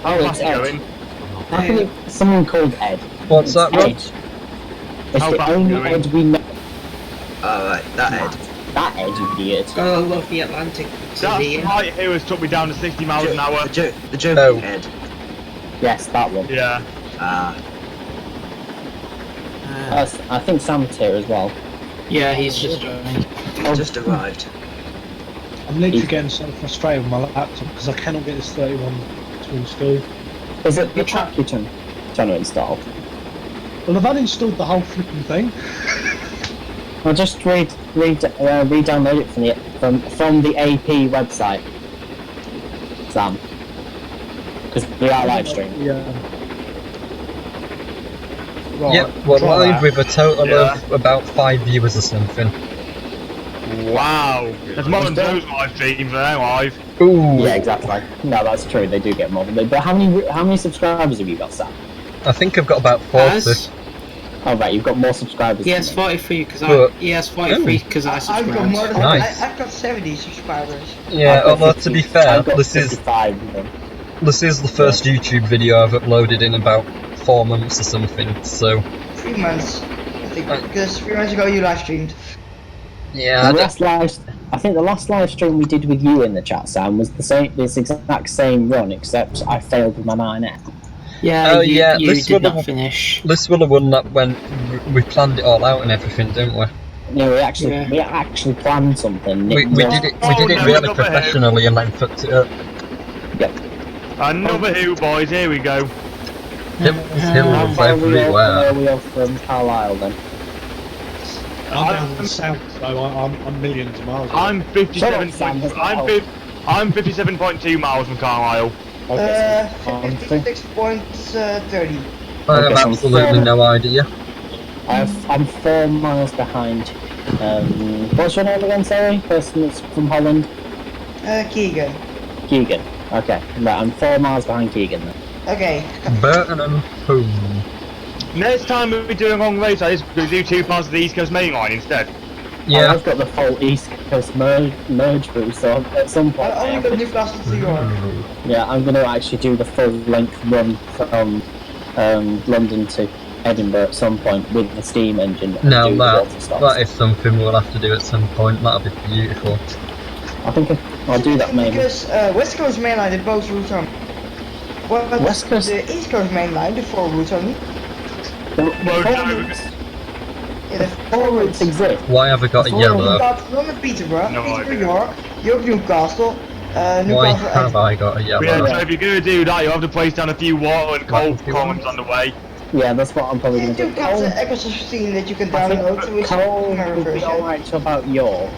Oh, it's Ed. Going? How can it, someone called Ed? What's that, Rob? Ed. It's How the fast only going? Ed we know. Alright, that Ed. That Ed, you idiot. Gotta love the Atlantic That's City. right here has took me down to 60 miles an hour. The joke Oh. Ed. Yes, that one. Yeah. I think Sam's here as well. Yeah, he's just joining. Just arrived. I'm literally getting so frustrated with my laptop because I cannot get this 31 to install. Is it the track you're trying to install? Well, I've uninstalled the whole flipping thing. Well, just re-download it from the AP website, Sam. Because we are live streaming. Yeah. Right, Yep, we're try live that. with a total Yeah. of about 5 viewers or something. Wow. There's more than those live streams there live. Ooh! Yeah, exactly. No, that's true. They do get more than me. But how many subscribers have you got, Sam? I think I've got about 40. As, Oh right, you've got more subscribers. he has than me. 43 because But- he has 43 because I I've got subscribed. more than Nice. I've got 70 subscribers. Yeah, I've got although to 50 be fair, I've got this is 55 of them. the first YouTube video I've uploaded in about 4 months or something, so 3 months, I think, because 3 months ago you live streamed. yeah, I think the last live stream we did with you in the chat, Sam, was this exact same run, except I failed with my 9F. Yeah, Oh, you, yeah, you this did one- not finish. this will have one that when we planned it all out and everything, didn't we? No, we actually planned something. We did it Oh, no, really not professionally and then fucked it up. Another hill, boys. Here we go. Hills How far are we everywhere. off from Carlisle then? I'm down the south, so I'm millions of miles away. I'm 57. Shut up, Sam, I'm 57.2 miles from Carlisle. Okay, so 56.30. I have Okay, so absolutely four- no idea. I'm 4 miles behind. What's your name again, sorry? Person that's from Holland? Keegan. Keegan. Okay, right, I'm 4 miles behind Keegan then. Okay. Burton and home. Next time we do a long race like this, we'll do 2 parts of the East Coast main line instead. Yeah. I've got the full East Coast merge through, so at some point, I only got Newcastle to York. yeah, I'm going to actually do the full length run from London to Edinburgh at some point with the steam engine. And Now do the water stops. that is something we'll have to do at some point. That'll be beautiful. I think I'll do that maybe. Because West Coast main line, the both routes on. Well, but West Coast- the East Coast main line, the 4 routes only. The Well, four no, routes- Yeah, the 4 four routes. routes exist. Why have I got a That's all You yellow? got London, Peterborough, No Peterborough, idea. York, York, Newcastle, Why Newcastle. have I got a Yeah, yellow? so if you're going to do that, you'll have to place down a few water and coal What? columns on the way. Yeah, that's what I'm probably You going to do do. got the Echo 16 that you can I download, think which is Cole my would be version. alright to about York.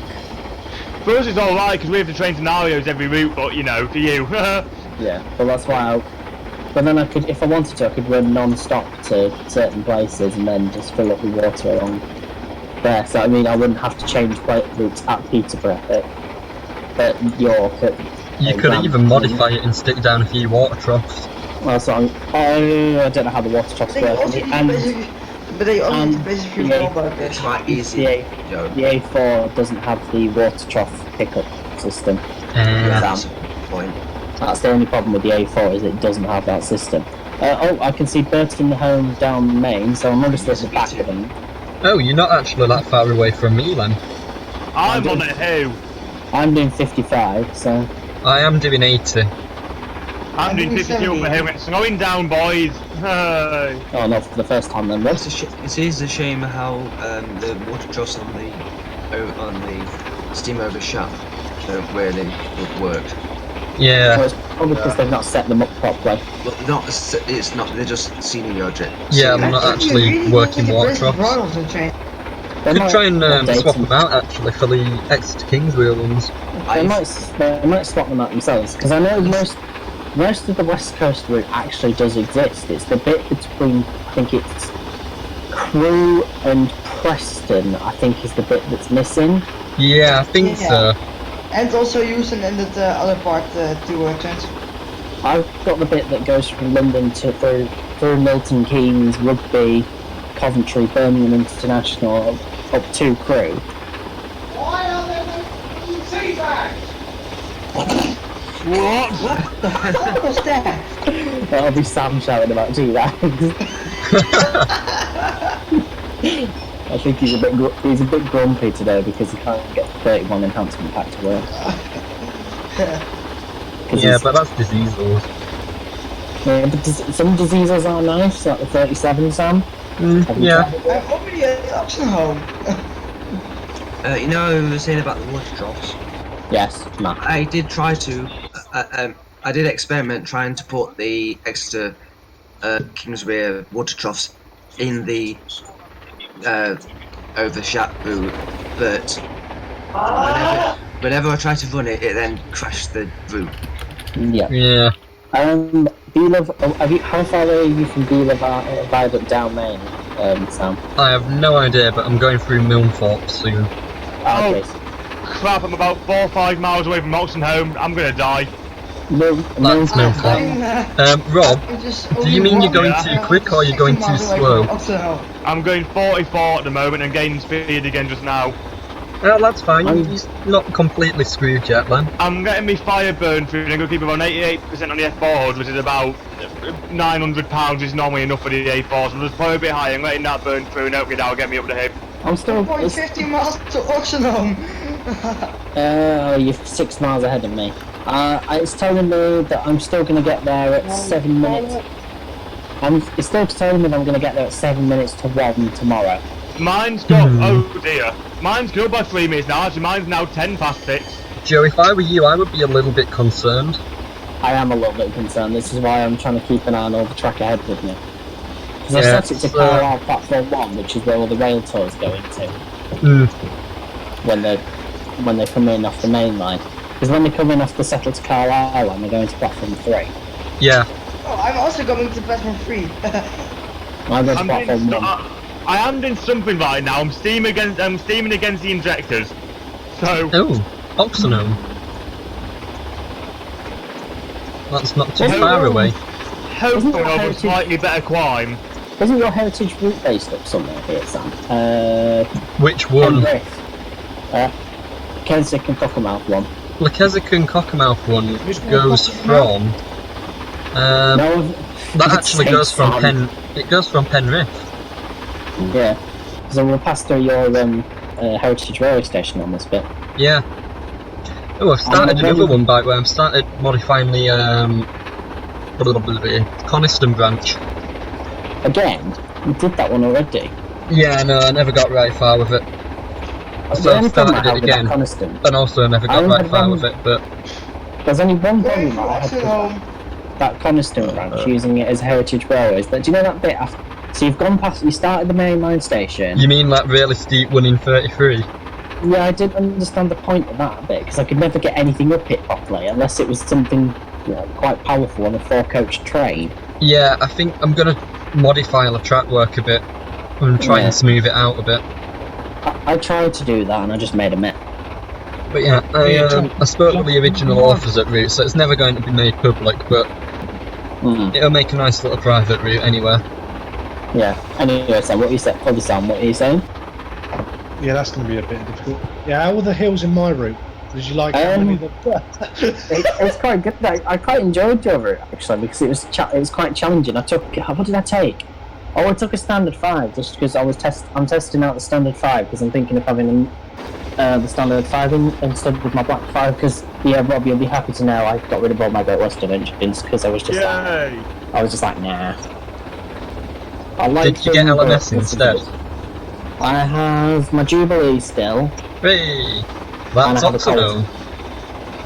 For us, it's alright because we have to train scenarios every route, but you know, for you. Yeah, but that's why But then I could, if I wanted to, I could run non-stop to certain places and then just fill up with water along there. So I mean, I wouldn't have to change routes at Peterborough, at York. You could even modify it and stick down a few water troughs. Well, so I don't know how the water troughs They work. also need to And basic, but they only need and to basically yeah. know about this. It's quite easy. the Yo. A4 doesn't have the water trough pickup system. Yeah, Uh, that's a point. That's the only problem with the A4 is it doesn't have that system. I can see Burton Home down Main, so I'm obviously at the back of them. oh, you're not actually that far away from me then. I'm on a hill. I'm doing 55, so I am doing 80. I'm doing 52 up the hill. It's slowing down, boys. Hey. oh no, for the first time then. Rob. It is a shame how the water troughs on the steam over shaft don't really work. Yeah. Well, it's probably because they've not set them up properly. Well, it's not. They're just senior jet. Yeah, senior they're not jet. actually really working need to water press the troughs. throttles and train. They Could might try and update swap them. them out actually for the Exeter Kingswheel ones. They might swap them out themselves because I know most of the West Coast route actually does exist. It's the bit between, I think it's Crewe and Preston, I think is the bit that's missing. Yeah, I think Yeah. so. And also using in the other part to transfer. I've got the bit that goes from London to through Milton Keynes, Rugby, Coventry, Birmingham International, up to Crewe. Why are there no tea bags? What? What was that? That'll be Sam shouting about G-Rags. I think he's a bit grumpy today because he can't get the 31 enhancement pack to work. Yeah, but that's disease laws. Yeah, but some diseases are nice, like the 37, Sam. Have you Yeah. tried it? I'm already at auction home. You know, we were saying about the water troughs. Yes, Matt. I did try to. I did experiment trying to put the Exeter Kingswear water troughs in the overshot route, but whenever I tried to run it, it then crashed the route. Yeah. Yeah. Beelove, how far away are you from Beelove Viaduct down Main, Sam? I have no idea, but I'm going through Milnthorpe soon. Ah, okay. Crap, I'm about 4 or 5 miles away from Oxenholme. I'm gonna die. No, That's Milnthorpe. Rob, do you mean you're going too quick or you're going too slow? I'm going 44 at the moment and gaining speed again just now. Well, that's fine. You're not completely screwed yet, then. I'm getting me fire burn through and I'm going to keep about 88% on the F4s, which is about £900 is normally enough for the A4s. So there's probably a bit higher. I'm letting that burn through and hopefully that'll get me up the hip. I'm still... 50 miles to auction home. You're 6 miles ahead of me. It's telling me that I'm still going to get there at 7 minutes. It's still telling me that I'm going to get there at 7 minutes to 1 tomorrow. Mine's got, oh dear. Mine's good by 3 minutes now. Actually, mine's now 10 past 6. Joe, if I were you, I would be a little bit concerned. I am a little bit concerned. This is why I'm trying to keep an eye on all the track ahead of me. Because Yeah, I've set it to Carlisle Platform 1, which is where all the rail tours go into. When they come in off the main line. Because when they come in off the Settle to Carlisle line, they go into Platform 3. Yeah. Oh, I'm also going to platform 3. I go to Platform 1. I am doing something right now. I'm steaming against the injectors. So. Oh, Oxenholme. That's not too far away. Hopefully I'll have a slightly better climb. Isn't your heritage route based up somewhere here, Sam? Which one? Keswick and Cockermouth one. The Keswick and Cockermouth one goes from... that actually goes from It goes from Penrith. Yeah. So we'll pass through your heritage railway station on this bit. Yeah. Oh, I've started another one by where I've started modifying the Coniston branch. Again? You did that one already? Yeah, no, I never got right far with it. So I started it again, and also I never got right far with it, but... There's only one problem that I had with that Coniston branch, using it as heritage railways. But do you know that bit after... So you've gone past... You started the main line station... You mean that really steep one in 33? Yeah, I didn't understand the point of that bit, because I could never get anything up it properly, unless it was something quite powerful on a 4-coach train. Yeah, I think I'm going to modify the track work a bit, and try and smooth it out a bit. I tried to do that, and I just made a mess. But yeah, I spoke with the original authors at Route, so it's never going to be made public, but it'll make a nice little private route anyway. Yeah, anyway, Sam, what are you saying? Probably Sam, what are you saying? Yeah, that's going to be a bit difficult. Yeah, how were the hills in my route? Did you like how many of them? It was quite good. I quite enjoyed your route, actually, because it was quite challenging. What did I take? Oh, I took a standard 5, just because I'm testing out the standard 5, because I'm thinking of having the standard 5 instead of my black 5, because, yeah, Rob, you'll be happy to know I got rid of all my Great Western engines, because I was just like, nah. Did you get LMS instead? I have my Jubilee still. Hey! That's Oxenholme.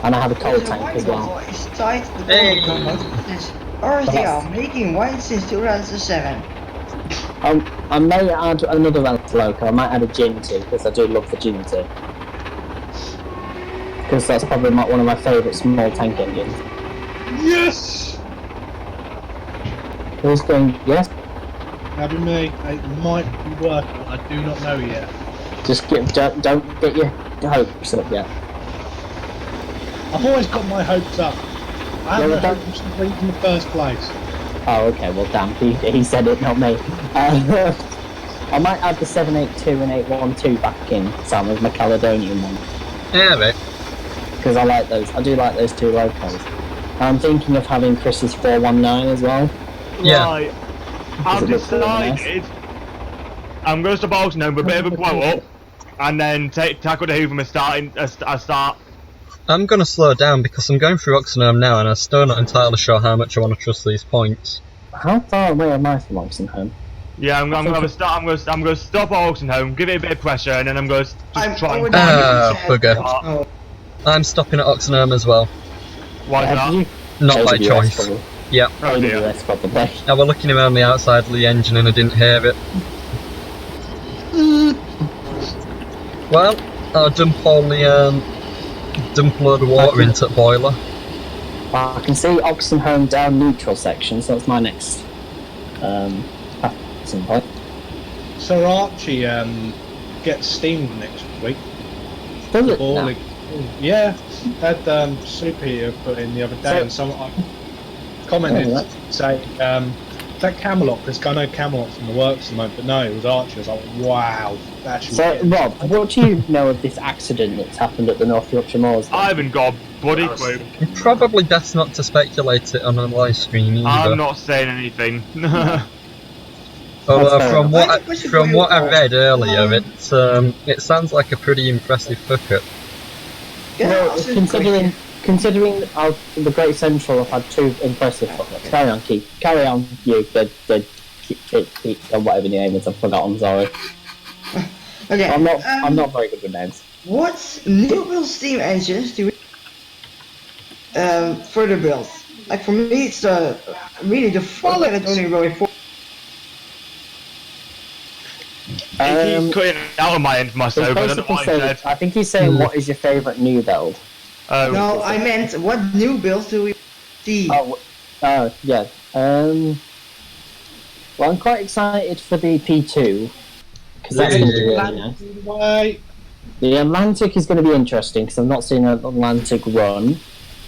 And I have a coal tank as well. It's tied to the Hey. Since RSDL making wine since 2007. I may add another Relic Loco. I might add a gin too, because I do love the gin too. Because that's probably one of my favourite small tank engines. Yes! Who's going, yes? That'd be me. It might be working, I do not know yet. Just don't get your hopes up yet. I've always got my hopes up. I Yeah, haven't but hopes to reach in the first place. Oh, okay, well damn, he said it, not me. I might add the 782 and 812 back in, Sam, as my Caledonian one. Yeah, mate. Because I like those, I do like those two locos. I'm thinking of having Chris's 419 as well. Yeah. Right. I've decided I'm going to stop Oxenhome with a bit of a blow up, and then tackle the Hoover a start. I'm going to slow down because I'm going through Oxenhome now and I'm still not entirely sure how much I want to trust these points. How far away am I from Oxenhome? Yeah, I'm going to stop Oxenhome, give it a bit of pressure, and then I'm going to just try and... bugger. I'm stopping at Oxenhome as well. Why that? Not by choice. Probably. Yep. Oh dear. AWS probably. I was looking around the outside of the engine and I didn't hear it. Well, I'll dump all the dump a load of water into the boiler. I can see Oxenhome down neutral section, so that's my next passing point. Sir Archie gets steamed next week. Does it? All No. Yeah, had Superheater put in the other day, and someone commented saying that Camelot, because I know Camelot's in the works at the moment, but no, it was Archie. I was like, wow, that should So, Rob, what do you know of this accident that's happened at the North Yorkshire Moors? I haven't got a bloody clue. Probably best not to speculate it on a live stream either. I'm not saying anything. Although from what I read earlier, it sounds like a pretty impressive hookup. Well, considering the Great Central have had two impressive hookups. Carry on, Keith. Carry on, you. Whatever your name is, I've forgotten. Sorry. Okay. I'm not very good with names. What new build steam engines do we further build? Like for me, it's really the following that only really for. He's cutting out on my end myself, I don't know what I said. I think he's saying, what is your favourite new build? No, I meant what new builds do we see? Oh, yeah. Well, I'm quite excited for the P2 because that's going to be really nice. The Atlantic is going to be interesting because I've not seen an Atlantic run.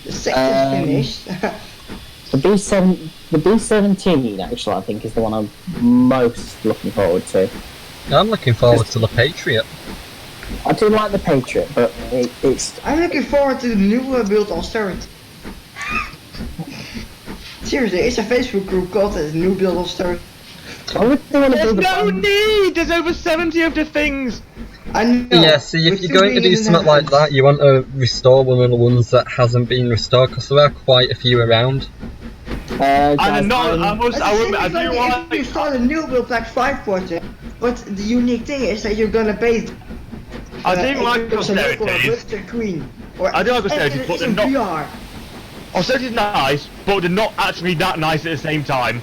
The sector's finished. The B17 actually, I think, is the one I'm most looking forward to. I'm looking forward to the Patriot. I do like the Patriot, but it's... I'm looking forward to the new build Austerity. Seriously, it's a Facebook group called the New Build Austerity. There's no need! There's over 70 of the things! I know. Yeah, see, if you're going to do something like that, you want to restore one of the ones that hasn't been restored, because there are quite a few around. If you start a new build like 5 project, but the unique thing is that you're gonna base. I do like Austerity. I do like Austerity, but they're not. Austerity's nice, but they're not actually that nice at the same time.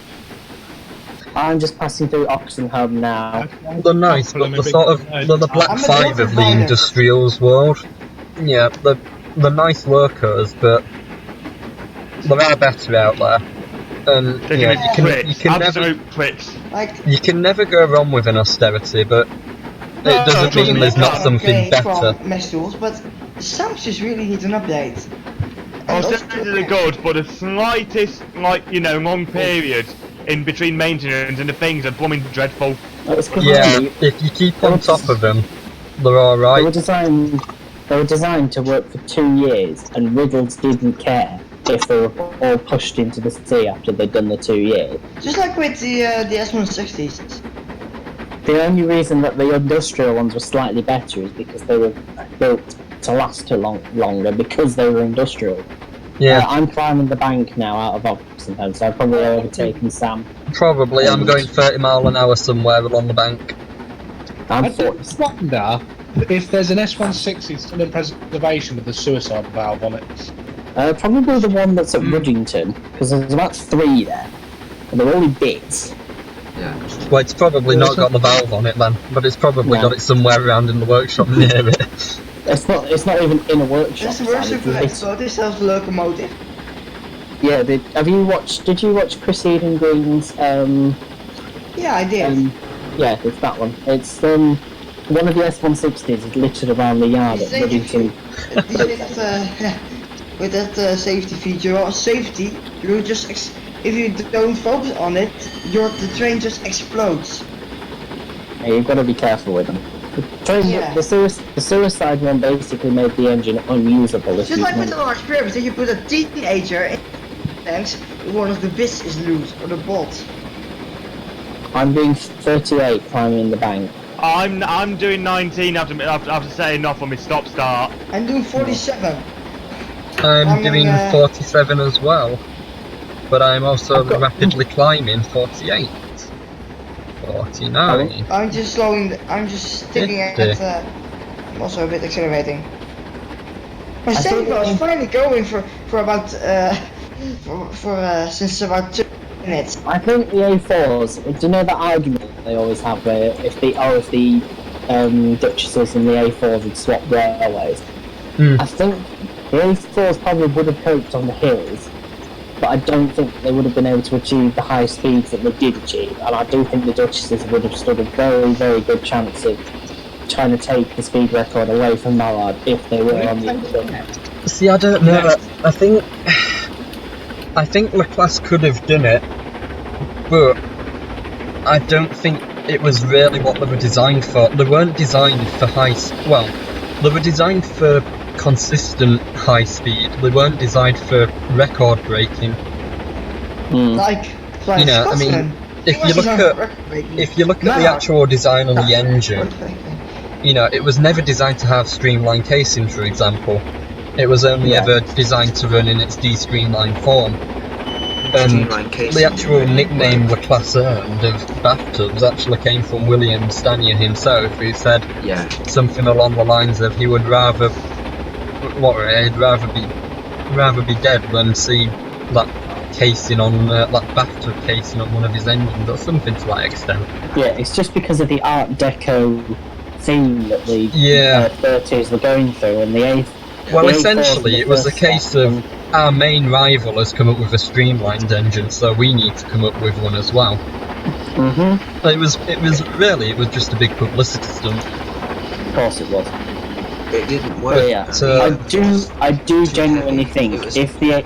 I'm just passing through Oxenhome now. They're nice, but they're sort of they're the Black 5 of the industrials world. Yeah, they're nice locos, but there are better out there. And yeah, you can never go wrong with an Austerity, but it doesn't mean there's not something better. Mesh tools, but some just really need an update. Austerities are good, but the slightest, long period in between maintenance and the things are blooming dreadful. Yeah, if you keep on top of them, they're alright. They were designed to work for 2 years, and Riddles didn't care if they were all pushed into the sea after they'd done the 2 years. Just like with the S160s. The only reason that the industrial ones were slightly better is because they were built to last longer because they were industrial. Yeah. I'm climbing the bank now out of Oxenhome, so I've probably overtaken Sam. Probably, I'm going 30 miles an hour somewhere along the bank. I just wonder if there's an S160 still in preservation with the suicide valve on it. Probably the one that's at Ruddington, because there's about 3 there. And they're all in bits. Yeah. Well, it's probably not got the valve on it then, but it's probably got it somewhere around in the workshop near it. It's not even in a workshop. That's the worst of the exploded self locomotive. Yeah, did you watch Chris Eden Green's Yeah, I did. yeah, it's that one. It's one of the S160s is littered around the yard at Ruddington. With that safety feature or safety, you just if you don't focus on it, the train just explodes. Yeah, you've got to be careful with them. The suicide one basically made the engine unusable. Just like with the large pyramids, if you put a teenager in tanks, one of the bits is loose or the bolt. I'm doing 38 climbing in the bank. I'm doing 19 after saying off on my stop-start. I'm doing 47. I'm doing 47 as well, but I'm also rapidly climbing 48. 49. I'm just sticking at, I'm also a bit accelerating. My second car is finally going for about, since about 2 minutes. I think the A4s, do you know that argument they always have where if the Duchesses and the A4s would swap railways? I think the A4s probably would have coped on the hills, but I don't think they would have been able to achieve the high speeds that they did achieve, and I do think the Duchesses would have stood a very, very good chance of trying to take the speed record away from Mallard if they were on the inside. See, I don't know. I think Laplace could have done it, but I don't think it was really what they were designed for. They weren't designed for they were designed for consistent high speed. They weren't designed for record breaking. Like you know, I mean, if you look at the actual design on the engine, you know, it was never designed to have streamlined casing, for example. It was only ever designed to run in its D-streamlined form. And the actual nickname Laplace earned of bathtubs actually came from William Stanier himself, who said something along the lines of he would rather be dead than see that casing on that bathtub casing on one of his engines, or something to that extent. Yeah, it's just because of the Art Deco theme that the 30s were going through, and well, essentially, it was a case of our main rival has come up with a streamlined engine, so we need to come up with one as well. It was just a big publicity stunt. Of course it was. It didn't work. I do genuinely think if the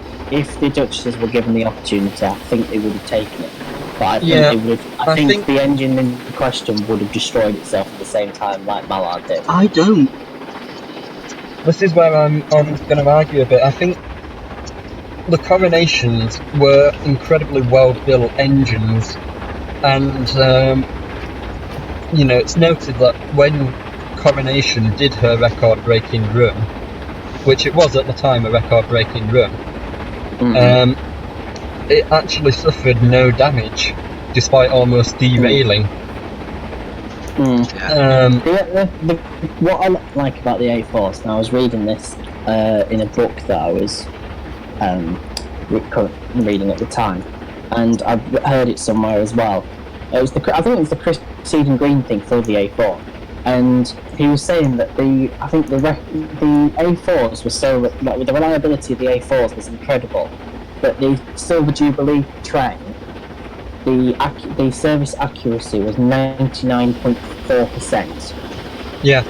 Duchesses were given the opportunity, I think they would have taken it. But I think the engine in question would have destroyed itself at the same time, like Mallard did. I don't. This is where I'm going to argue a bit. I think the Coronations were incredibly well-built engines, and you know, it's noted that when Coronation did her record-breaking run, which it was at the time a record-breaking run, it actually suffered no damage, despite almost derailing. What I like about the A4s, and I was reading this in a book that I was reading at the time, and I've heard it somewhere as well. I think it was the Chris Eden Green thing for the A4, and he was saying that the A4s were so like, the reliability of the A4s was incredible, but the Silver Jubilee train, the service accuracy was 99.4%. Yeah.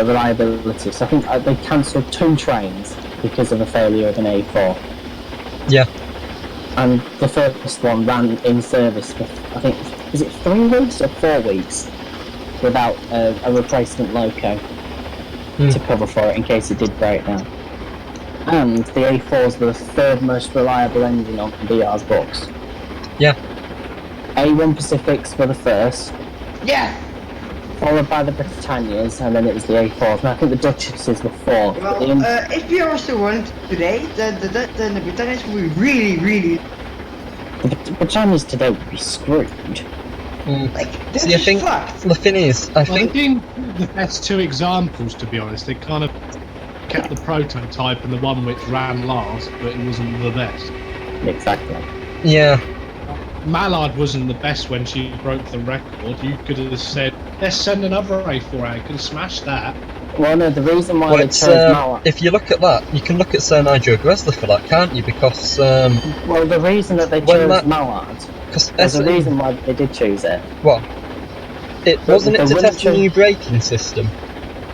Reliability. So I think they cancelled 2 trains because of a failure of an A4. Yeah. And the first one ran in service for, I think, is it 3 weeks or 4 weeks without a replacement loco to cover for it in case it did break down. And the A4s were the 3rd most reliable engine on BR's books. Yeah. A1 Pacifics were the first. Yeah. Followed by the Britannias, and then it was the A4s. And I think the Duchesses were 4th. Well, if we are still running today, then the Britannias will be really, really. The Britannias today would be screwed. Like, this See, I is think fucked. the thing is, I I think think the best two examples, to be honest, they kind of kept the prototype and the one which ran last, but it wasn't the best. Exactly. yeah. Mallard wasn't the best when she broke the record. You could have said, let's send another A4 out. You could have smashed that. Well, no, the reason why Well, they it's, chose Mallard. if you look at that, you can look at Sir Nigel Gresley for that, can't you? Because Well, the reason that they when chose that- Mallard, cause there's a reason why they did choose it. Well, it But wasn't it they to wouldn't test the new braking system?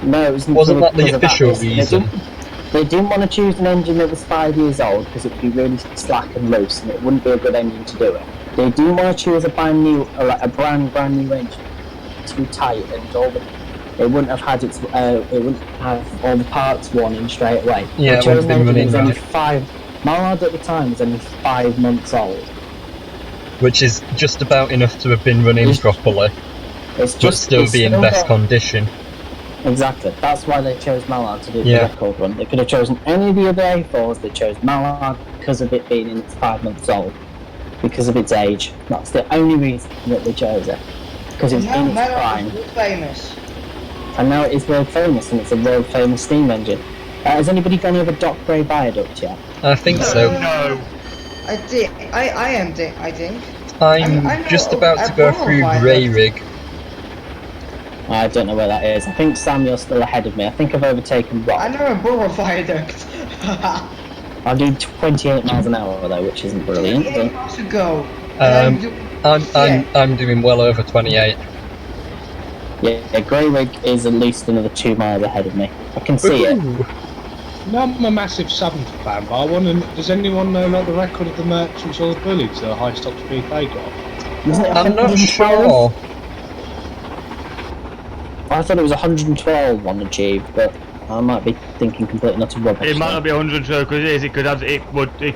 No, it was Wasn't that the because of official They reason? They didn't want to choose an engine that was 5 years old because it would be really slack and loose, and it wouldn't be a good engine to do it. They didn't want to choose a brand new engine too tight, and it wouldn't have had it wouldn't have all the parts worn in straight away. Yeah, they it chose wouldn't an have been engine that running was only Mallard at the time was only 5 months old. Which is just about enough to have been running properly, It's but just still be in best condition. Exactly. That's why they chose Mallard to do the Yeah. record run. They could have chosen any of the other A4s. They chose Mallard because of it being in its 5 months old, because of its age. That's the only reason that they chose it. Because it was Now in its Mallard prime. is world famous. And now it is world famous, and it's a world famous steam engine. Has anybody gone over Dock Grey Viaduct yet? I think so. No. I think. I think. I'm just about to go through Grey Rig. I don't know where that is. I think Sam, you're still ahead of me. I think I've overtaken Rob. I know a Borough Viaduct. I'll do 28 miles an hour though, which isn't brilliant. 28 But miles to go. I'm doing well over 28. yeah, Grey Rig is at least another 2 miles ahead of me. I can see it. Ooh. No, I'm a massive Southern fan, but I want to. Does anyone know like the record of the Merchants or the Bullies, the high stop speed they got? Isn't it I'm not 112? sure. I thought it was 112 on achieved, but I might be thinking completely not rubbish. It might not be 102 because it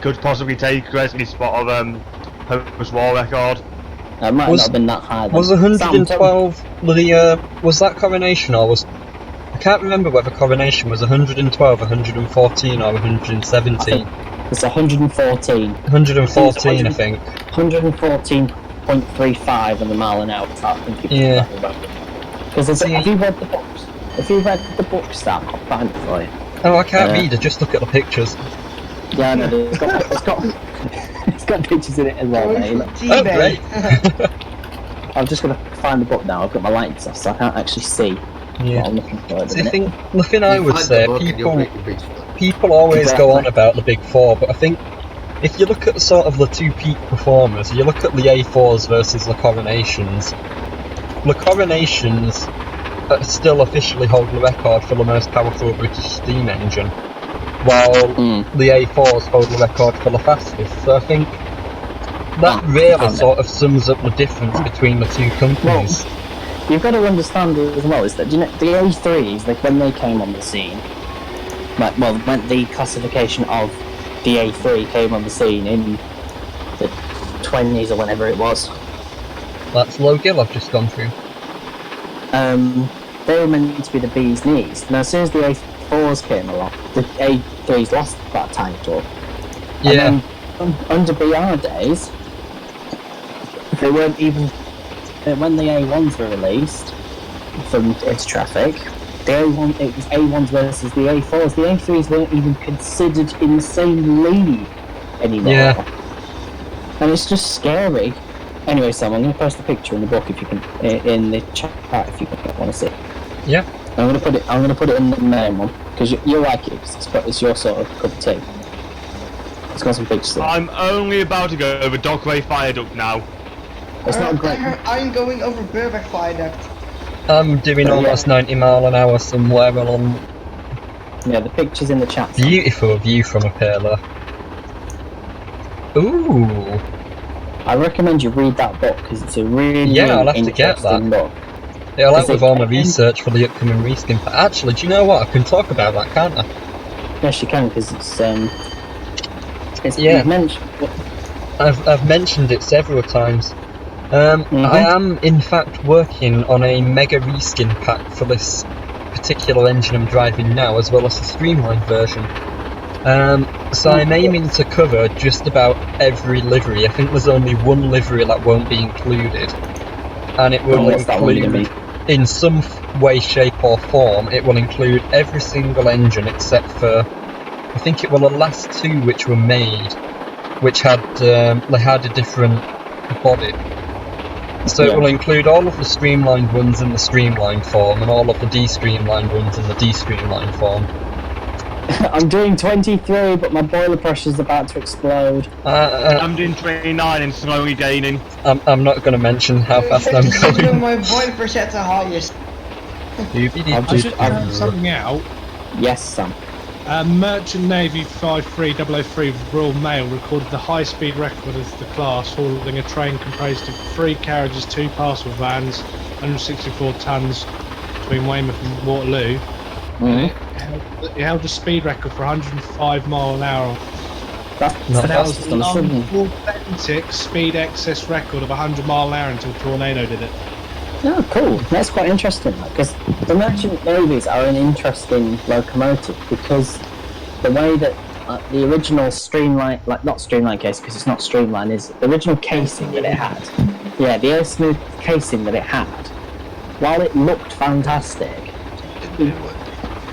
could possibly take Gresley's spot of post-war record. It might not have been that high. Then. Was 112 was that Coronation, or was I can't remember whether Coronation was 112, 114 or 117. It's 114. 114 I think. 114.35 on the mile an hour. I think Yeah. Because have you read the books? If you read the books, Sam, I'll find it for you. Oh, I can't read it, just look at the pictures. Yeah, no, it's got it's got pictures in it as well, mate. Oh, great. I'm just gonna find the book now. I've got my lights off, so I can't actually see what I'm looking for. See, the thing I would say, people always go on about the big four, but I think if you look at sort of the two peak performers, you look at the A4s versus the Coronations. The Coronations still officially hold the record for the most powerful British steam engine, while the A4s hold the record for the fastest. So I think that really sort of sums up the difference between the two companies. Well, you've got to understand as well is that, you know, the A3s, like when they came on the scene, when the classification of the A3 came on the scene in the 20s or whenever it was. That's Low Gill I've just gone through. They were meant to be the bee's knees. Now, as soon as the A4s came along, the A3s lost that title. Yeah. And then, under BR days, they weren't even. When the A1s were released from its traffic, it was A1s versus the A4s. The A3s weren't even considered in the same league anymore. Yeah. And it's just scary. Anyway, Sam, I'm going to post a picture in the book if you can, in the chat if you want to see. Yeah. I'm going to put it in the main one because you'll like it. It's your sort of cup of tea. It's got some pictures. I'm only about to go over Dock Grey Viaduct now. It's not great. I'm going over Burbeck Viaduct. I'm doing almost 90 mile an hour somewhere along. Yeah, the pictures in the chat. Beautiful view from up here though. Ooh. I recommend you read that book because it's a really, I'll have really to get that. interesting book. Yeah, I'll help with all my research for the upcoming reskin. Actually, do you know what? I can talk about that, can't I? Yes, you can because it's Yeah. mentioned. I've mentioned it several times. I am in fact working on a mega reskin pack for this particular engine I'm driving now, as well as a streamlined version. So I'm aiming to cover just about every livery. I think there's only one livery that won't be included. and it will what's that one gonna include, in some way, shape or form, it will include every single engine except for, I think it were the last two which were made, which had, they had a different body. So it will include all of the streamlined ones in the streamlined form, and all of the de-streamlined ones in the de-streamlined form. I'm doing 23, but my boiler pressure's about to explode. I'm doing 29 and slowly gaining. I'm not going to mention how fast I'm 57 going. my boiler pressure at the highest. I just found something out. Yes, Sam. Merchant Navy 53003 Royal Mail recorded the high-speed record of the class, hauling a train composed of 3 carriages, 2 parcel vans, 164 tons between Weymouth and Waterloo. It held the speed record for 105 mile an hour. That's And that was fast the on a sudden. authentic speed excess record of 100 mile an hour until Tornado did it. Oh, cool. That's quite interesting, because the merchant navies are an interesting locomotive, because the way that the original streamline, like not streamline case, because it's not streamline, is the original casing that it had. Yeah, the air smooth casing that it had. While it looked fantastic,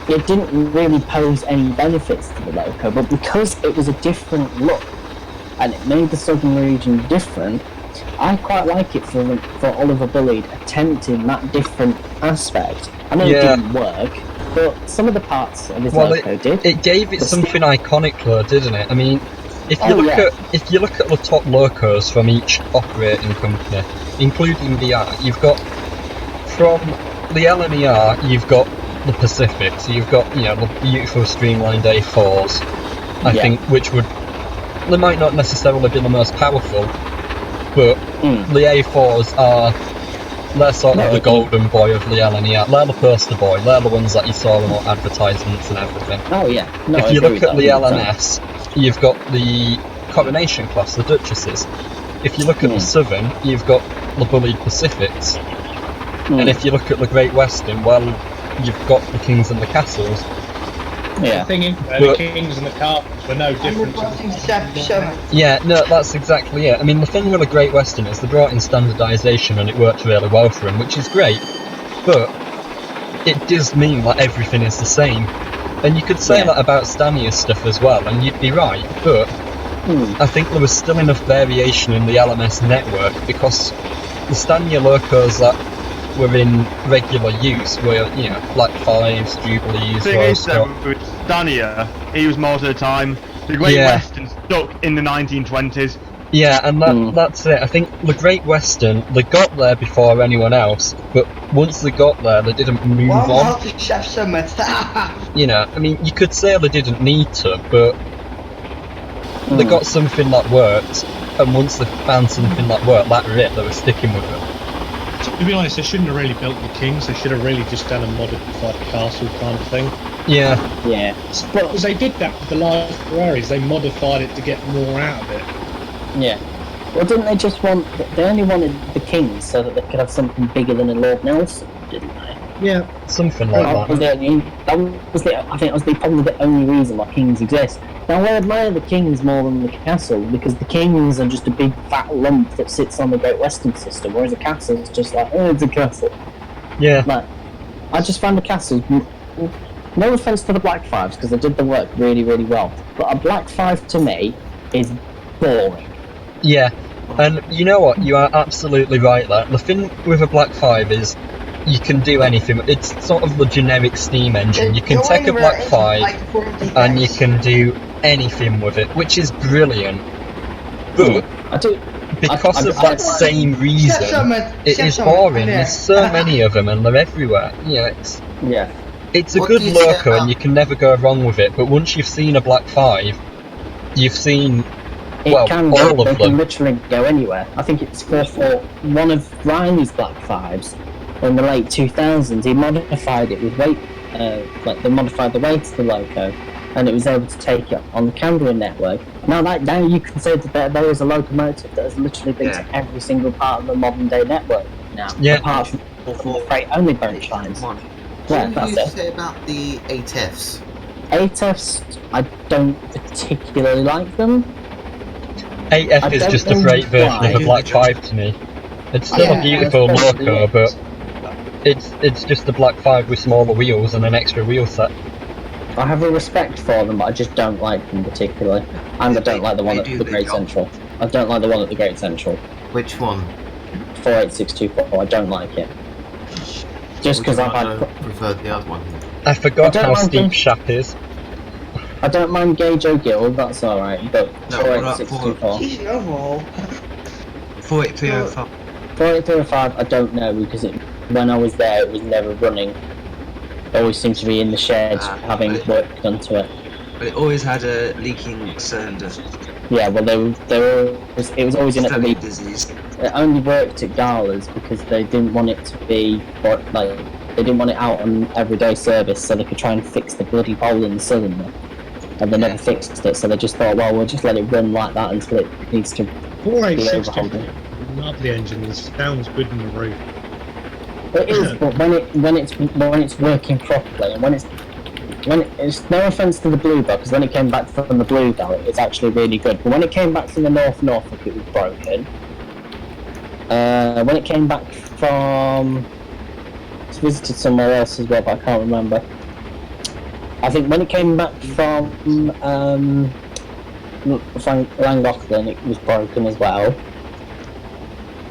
it didn't really pose any benefits to the loco, but because it was a different look and it made the southern region different, I quite like it for Oliver Bulleid attempting that different aspect. I know it didn't work, but some of the parts of his loco did. It gave it something iconic though, didn't it? I mean, if you look at the top locos from each operating company, including the R, you've got from the LNER, you've got the Pacific, so you've got, you know, the beautiful streamlined A4s, I think, which would, they might not necessarily be the most powerful, but the A4s are, they're sort of the golden boy of the LNER, they're the poster boy, they're the ones that you saw in all advertisements and everything. Oh yeah. No, if you look at the LNS, you've got the Coronation class, the Duchesses. If you look at the Southern, you've got the Bulleid Pacifics. And if you look at the Great Western, well, you've got the Kings and the Castles. Yeah. The thing is, the Kings and the Castles were no different. Yeah, no, that's exactly it. I mean, the thing with the Great Western is they brought in standardisation and it worked really well for them, which is great. But it does mean that everything is the same. And you could say that about Stania's stuff as well, and you'd be right, but I think there was still enough variation in the LMS network, because the Stania locos that were in regular use were, you know, Black Fives, Jubilees, The thing is, though, with Stania, he was most of the time. The Great Western stuck in the 1920s. Yeah, and that's it. I think the Great Western, they got there before anyone else, but once they got there, they didn't move on. You know, I mean, you could say they didn't need to, but they got something that worked, and once they found something that worked, that was it, they were sticking with it. To be honest, they shouldn't have really built the Kings, they should have really just done a modified castle kind of thing. Yeah. Yeah. Because they did that with the large Ferraris, they modified it to get more out of it. Yeah. Well, didn't they just want... They only wanted the Kings so that they could have something bigger than a Lord Nelson, didn't they? Yeah, something like that. I think that was probably the only reason why Kings exist. Now, I admire the Kings more than the Castle, because the Kings are just a big fat lump that sits on the Great Western system, whereas a Castle is just like, oh, it's a castle. Yeah. Like, I just found the Castle... No offence to the Black Fives, because they did the work really, really well, but a Black Five to me is boring. Yeah, and you know what, you are absolutely right there. The thing with a Black 5 is you can do anything. It's sort of the generic steam engine. You can take a Black 5 and you can do anything with it, which is brilliant. But because of that same reason, it is boring. There's so many of them and they're everywhere. Yeah, it's a good loco and you can never go wrong with it, but once you've seen a Black 5, you've seen... It can literally go anywhere. I think it's for one of Riley's Black Fives in the late 2000s. He modified it with weight, like they modified the weight of the loco, and it was able to take it on the Cambrian network. Now you can say that there is a locomotive that has literally been to every single part of the modern day network now, apart from freight only branch lines. What do you say about the 8Fs? 8Fs, I don't particularly like them. 8F is just a great version of a Black 5 to me. It's still a beautiful loco, but it's just a Black 5 with smaller wheels and an extra wheel set. I have a respect for them, but I just don't like them particularly. And I don't like the one at the Great Central. I don't like the one at the Great Central. Which one? 48624. I don't like it. Just because I've preferred the other one. I forgot how steep Shap is. I don't mind Gage O'Gill, that's alright, but No, 48624. He's an overhaul. 48305. 48305, I don't know because when I was there, it was never running. It always seemed to be in the sheds having work done to it. But it always had a leaking cylinder. Yeah, well, it was always in a leak. Disease. It only worked at galas because they didn't want it to be they didn't want it out on everyday service, so they could try and fix the bloody hole in the cylinder. And they never fixed it, so they just thought, well, we'll just let it run like that until it needs to be overhauled. Lovely engine. It sounds good in the roof. It is, but when it's working properly, and when it's no offence to the Bluebell, because when it came back from the Bluebell, it was actually really good. But when it came back from the Norfolk, it was broken. When it came back from, it's visited somewhere else as well, but I can't remember. I think when it came back from Llangollen, it was broken as well.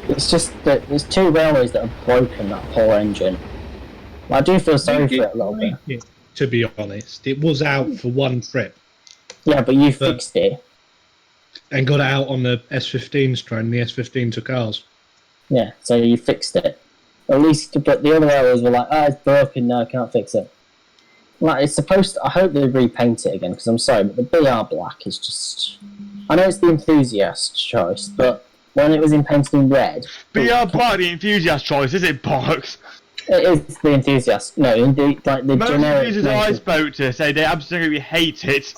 It's just that there's two railways that have broken that poor engine. I do feel sorry for it a little bit. To be honest, it was out for one trip. Yeah, but you fixed it. And got it out on the S15's train, the S15 took ours. Yeah, so you fixed it. At least, but the other railways were like, it's broken, no, I can't fix it. Like, it's supposed to, I hope they repaint it again, because I'm sorry, but the BR Black is just... I know it's the enthusiast choice, but when it was painted in red... BR Black, the enthusiast choice, is it bollocks? It is the enthusiast. No, the most generic... enthusiasts I spoke to say they absolutely hate it.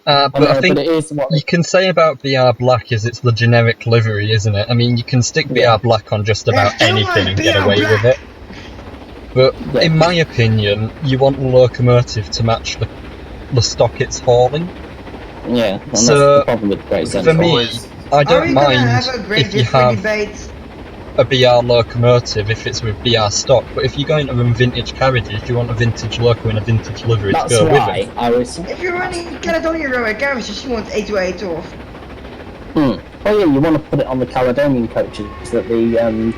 But I think you can say about BR Black is it's the generic livery, isn't it? I mean, you can stick BR Black on just about anything and get away with it. But in my opinion, you want the locomotive to match the stock it's hauling. Yeah, and so that's the problem with Great Central. For me, I don't mind if you have a BR locomotive if it's with BR stock, but if you're going to run vintage carriages, you want a vintage loco and a vintage livery to go with it. If you're running Caledonian Railway carriages, you want 828 off. Oh yeah, you want to put it on the Caledonian coaches that the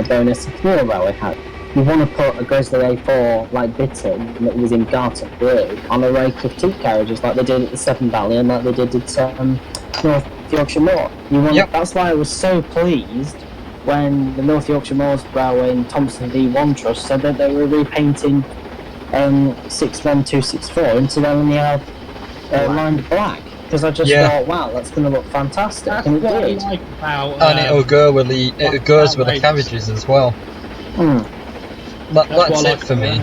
Bonus Secure Railway had. You want to put a Grizzly A4 like Bitton that was in Garter Blue on a rake of teak carriages like they did at the Severn Valley and like they did at North Yorkshire Moor. That's why I was so pleased when the North Yorkshire Moors Railway and Thompson V1 Trust said that they were repainting 61264 into LNER lined black. Because I just thought, wow, that's going to look fantastic. That's and it what did. I like about, and it'll go with it goes with the carriages as well. That's it for me.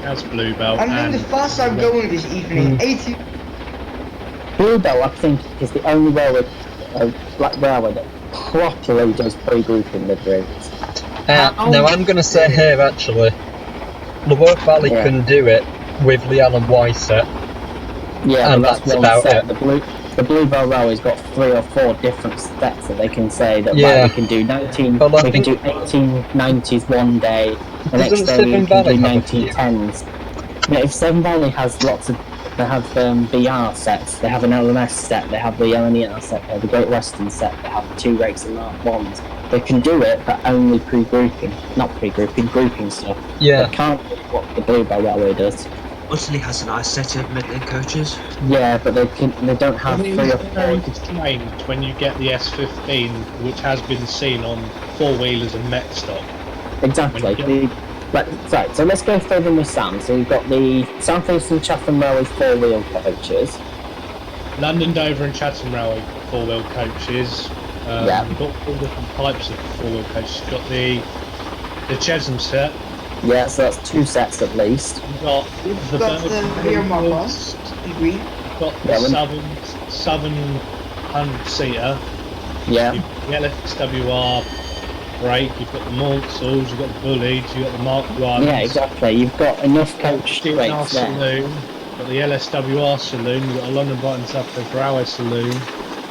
As Bluebell. I'm the fast I'm going this evening. 80. Bluebell, I think, is the only railway, black railway that properly does pre-grouping the routes. Now I'm going to say here actually, Lworth Valley can do it with the Alan Y set. Yeah, and that's about set. it. The Bluebell Railway's got 3 or 4 different sets that they can say that like, we can do 18, we can do 1890s one day, the next day we can do 1910s. Yeah, if Severn Valley has lots of, they have BR sets, they have an LMS set, they have the LNER set, they have the Great Western set, they have the 2 rakes and Mark 1s. They can do it, but only pre-grouping, not pre-grouping, grouping stuff. Yeah. They can't do what the Bluebell Railway does. Utterly has a nice set of Midland coaches. Yeah, but they don't have 3 or 4. Very strange when you get the S15, which has been seen on 4-wheelers and Met stock. Exactly. Right, so let's go through them with Sam. So we've got the South East and Chatham Railway 4-wheel coaches. London, Dover and Chatham Railway 4-wheel coaches. We've got all different types of 4-wheel coaches. We've got the Chesham set. Yeah, so that's 2 sets at least. We've got the rear Marcos, green. We've got the Southern 100-seater. Yeah. The LSWR brake, you've got the Mansells, you've got the Bullies, you've got the Mark 1s. Yeah, exactly. You've got enough coach rates there. Saloon, you've got the LSWR Saloon, you've got a London Brighton Suffolk Railway Saloon.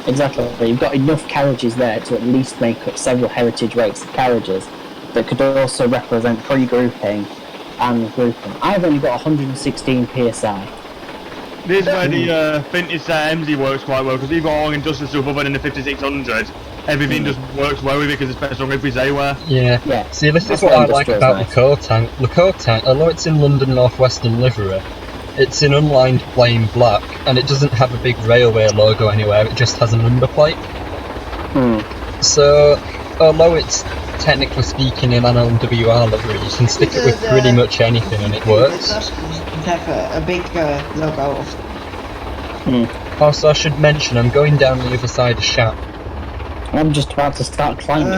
Exactly. You've got enough carriages there to at least make up several heritage rates of carriages that could also represent pre-grouping and grouping. I've only got 116 psi. This is where the vintage MZ works quite well, because even all industrial stuff other than the 5600, everything just works well with it because it's better on ribbons anywhere. Yeah. Yeah. See, this is That's what why I like industrial's about nice. the Tank. The Tank, although it's in London North Western livery, it's in unlined plain black, and it doesn't have a big railway logo anywhere, it just has a number plate. So, although it's technically speaking in an LWR livery, you can stick it with pretty much anything and it works. It have a big logo of. Also, I should mention, I'm going down the other side of Shap. I'm just about to start climbing.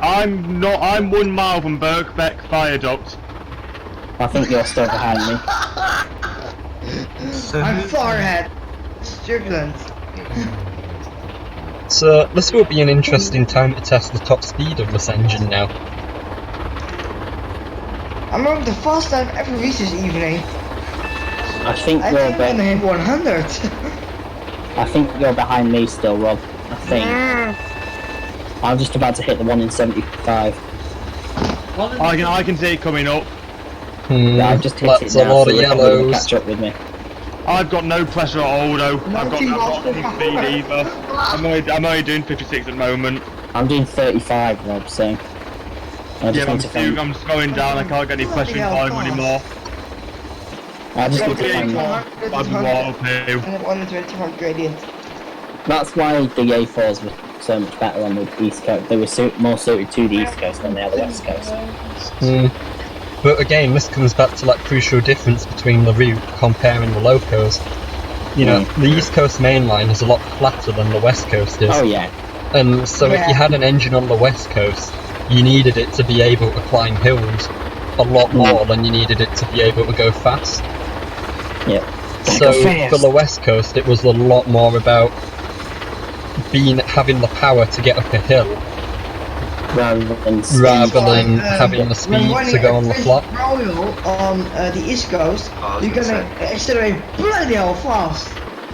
I'm 1 mile from Birkbeck Viaduct. I think you're still behind me. I'm far ahead. It's turbulent. So, this will be an interesting time to test the top speed of this engine now. I'm on the fastest I've ever reached this evening. I think I you're think I'm gonna hit 100. I think you're behind me still, Rob. I think. I'm just about to hit the 1 in 75. I can see it coming up. Yeah, I've just hit That's it now, a lot so of you're probably gonna yellows. catch up with me. I've got no pressure at all though. I've got any speed either. I'm only doing 56 at the moment. I'm doing 35, Rob, so... I just need to find... I'm just going down, I can't get any pressure in time anymore. I just need to find... And 120 gradient. That's why the A4s were so much better on the East Coast. They were more suited to the East Coast than they are the West Coast. But again, this comes back to that crucial difference between the route comparing the locos. You know, the East Coast main line is a lot flatter than the West Coast is. Oh yeah. And so if you had an engine on the West Coast, you needed it to be able to climb hills a lot more than you needed it to be able to go fast. Yep. So for the West Coast, it was a lot more about having the power to get up a hill rather than having the speed to go on the flat. Royal on the East Coast, you're gonna accelerate bloody hell fast.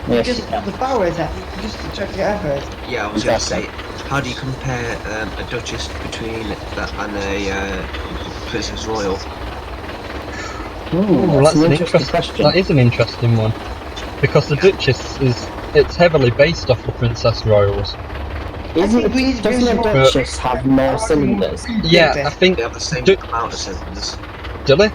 Yes, Because of the power it has, just to check the effort. Yeah, I was going to say, how do you compare a Duchess between that and a Princess Royal? That's an interesting question. That is an interesting one, because the Duchess it's heavily based off the Princess Royals. Doesn't the Duchess have more cylinders? Yeah, I think they have the same amount of cylinders. Do they?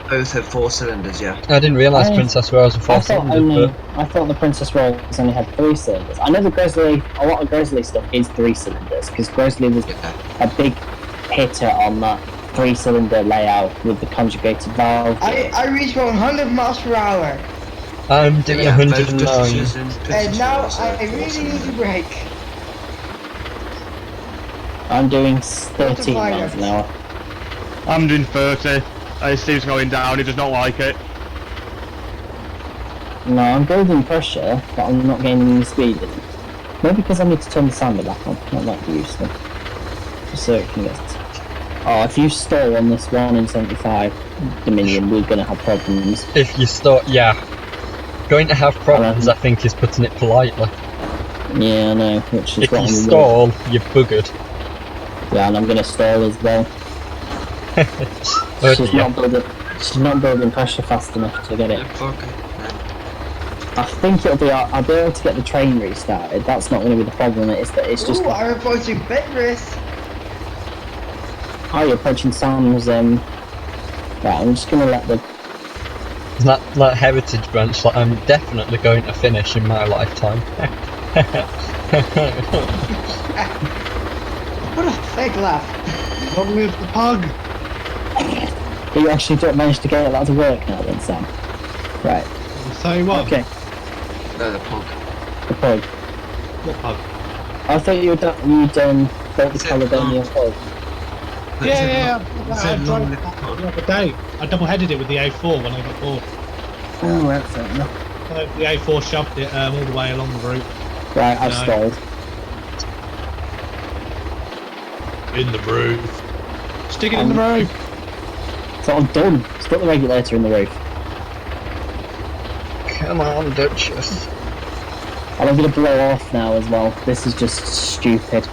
Both have 4 cylinders, yeah. I didn't realise Princess Royals were 4 cylinders. I thought the Princess Royals only had 3 cylinders. I know a lot of Grizzly stuff is 3 cylinders, because Grizzly was a big hitter on that 3-cylinder layout with the conjugated valve. I reached 100 miles per hour. I'm doing 109. And now I really need to brake. I'm doing 13 miles an hour. I'm doing 30. It seems going down, he does not like it. No, I'm building pressure, but I'm not gaining any speed. Maybe because I need to turn the sander back on. That might be useful. Just so it can get... Oh, if you stall on this 1 in 75 Dominion, we're going to have problems. If you stall, yeah. Going to have problems, I think, is putting it politely. Yeah, I know, which is if what you I'm stall, you're buggered. Yeah, and I'm going to stall as well. She's not building pressure fast enough to get it. I think it'll be. I'll be able to get the train restarted. That's not going to be the problem. It's just. Ooh, I'm approaching Bedrith. Oh, you're approaching Sam's. Right, I'm just going to let the. That heritage branch that I'm definitely going to finish in my lifetime. What a fake laugh. What with the pug? But you actually don't manage to get that to work now then, Sam. Right. Say what? Okay. No, the pug. The pug. What pug? I thought you'd built the Caledonia pug. Yeah. I tried it the other day. I double-headed it with the A4 when I got bored. Oh, that's fair enough. The A4 shoved it all the way along the route. Right, I've stalled. In the roof. Stick it in the roof. So I'm done. Stick the regulator in the roof. Come on, Duchess. And I'm gonna blow off now as well. This is just stupid.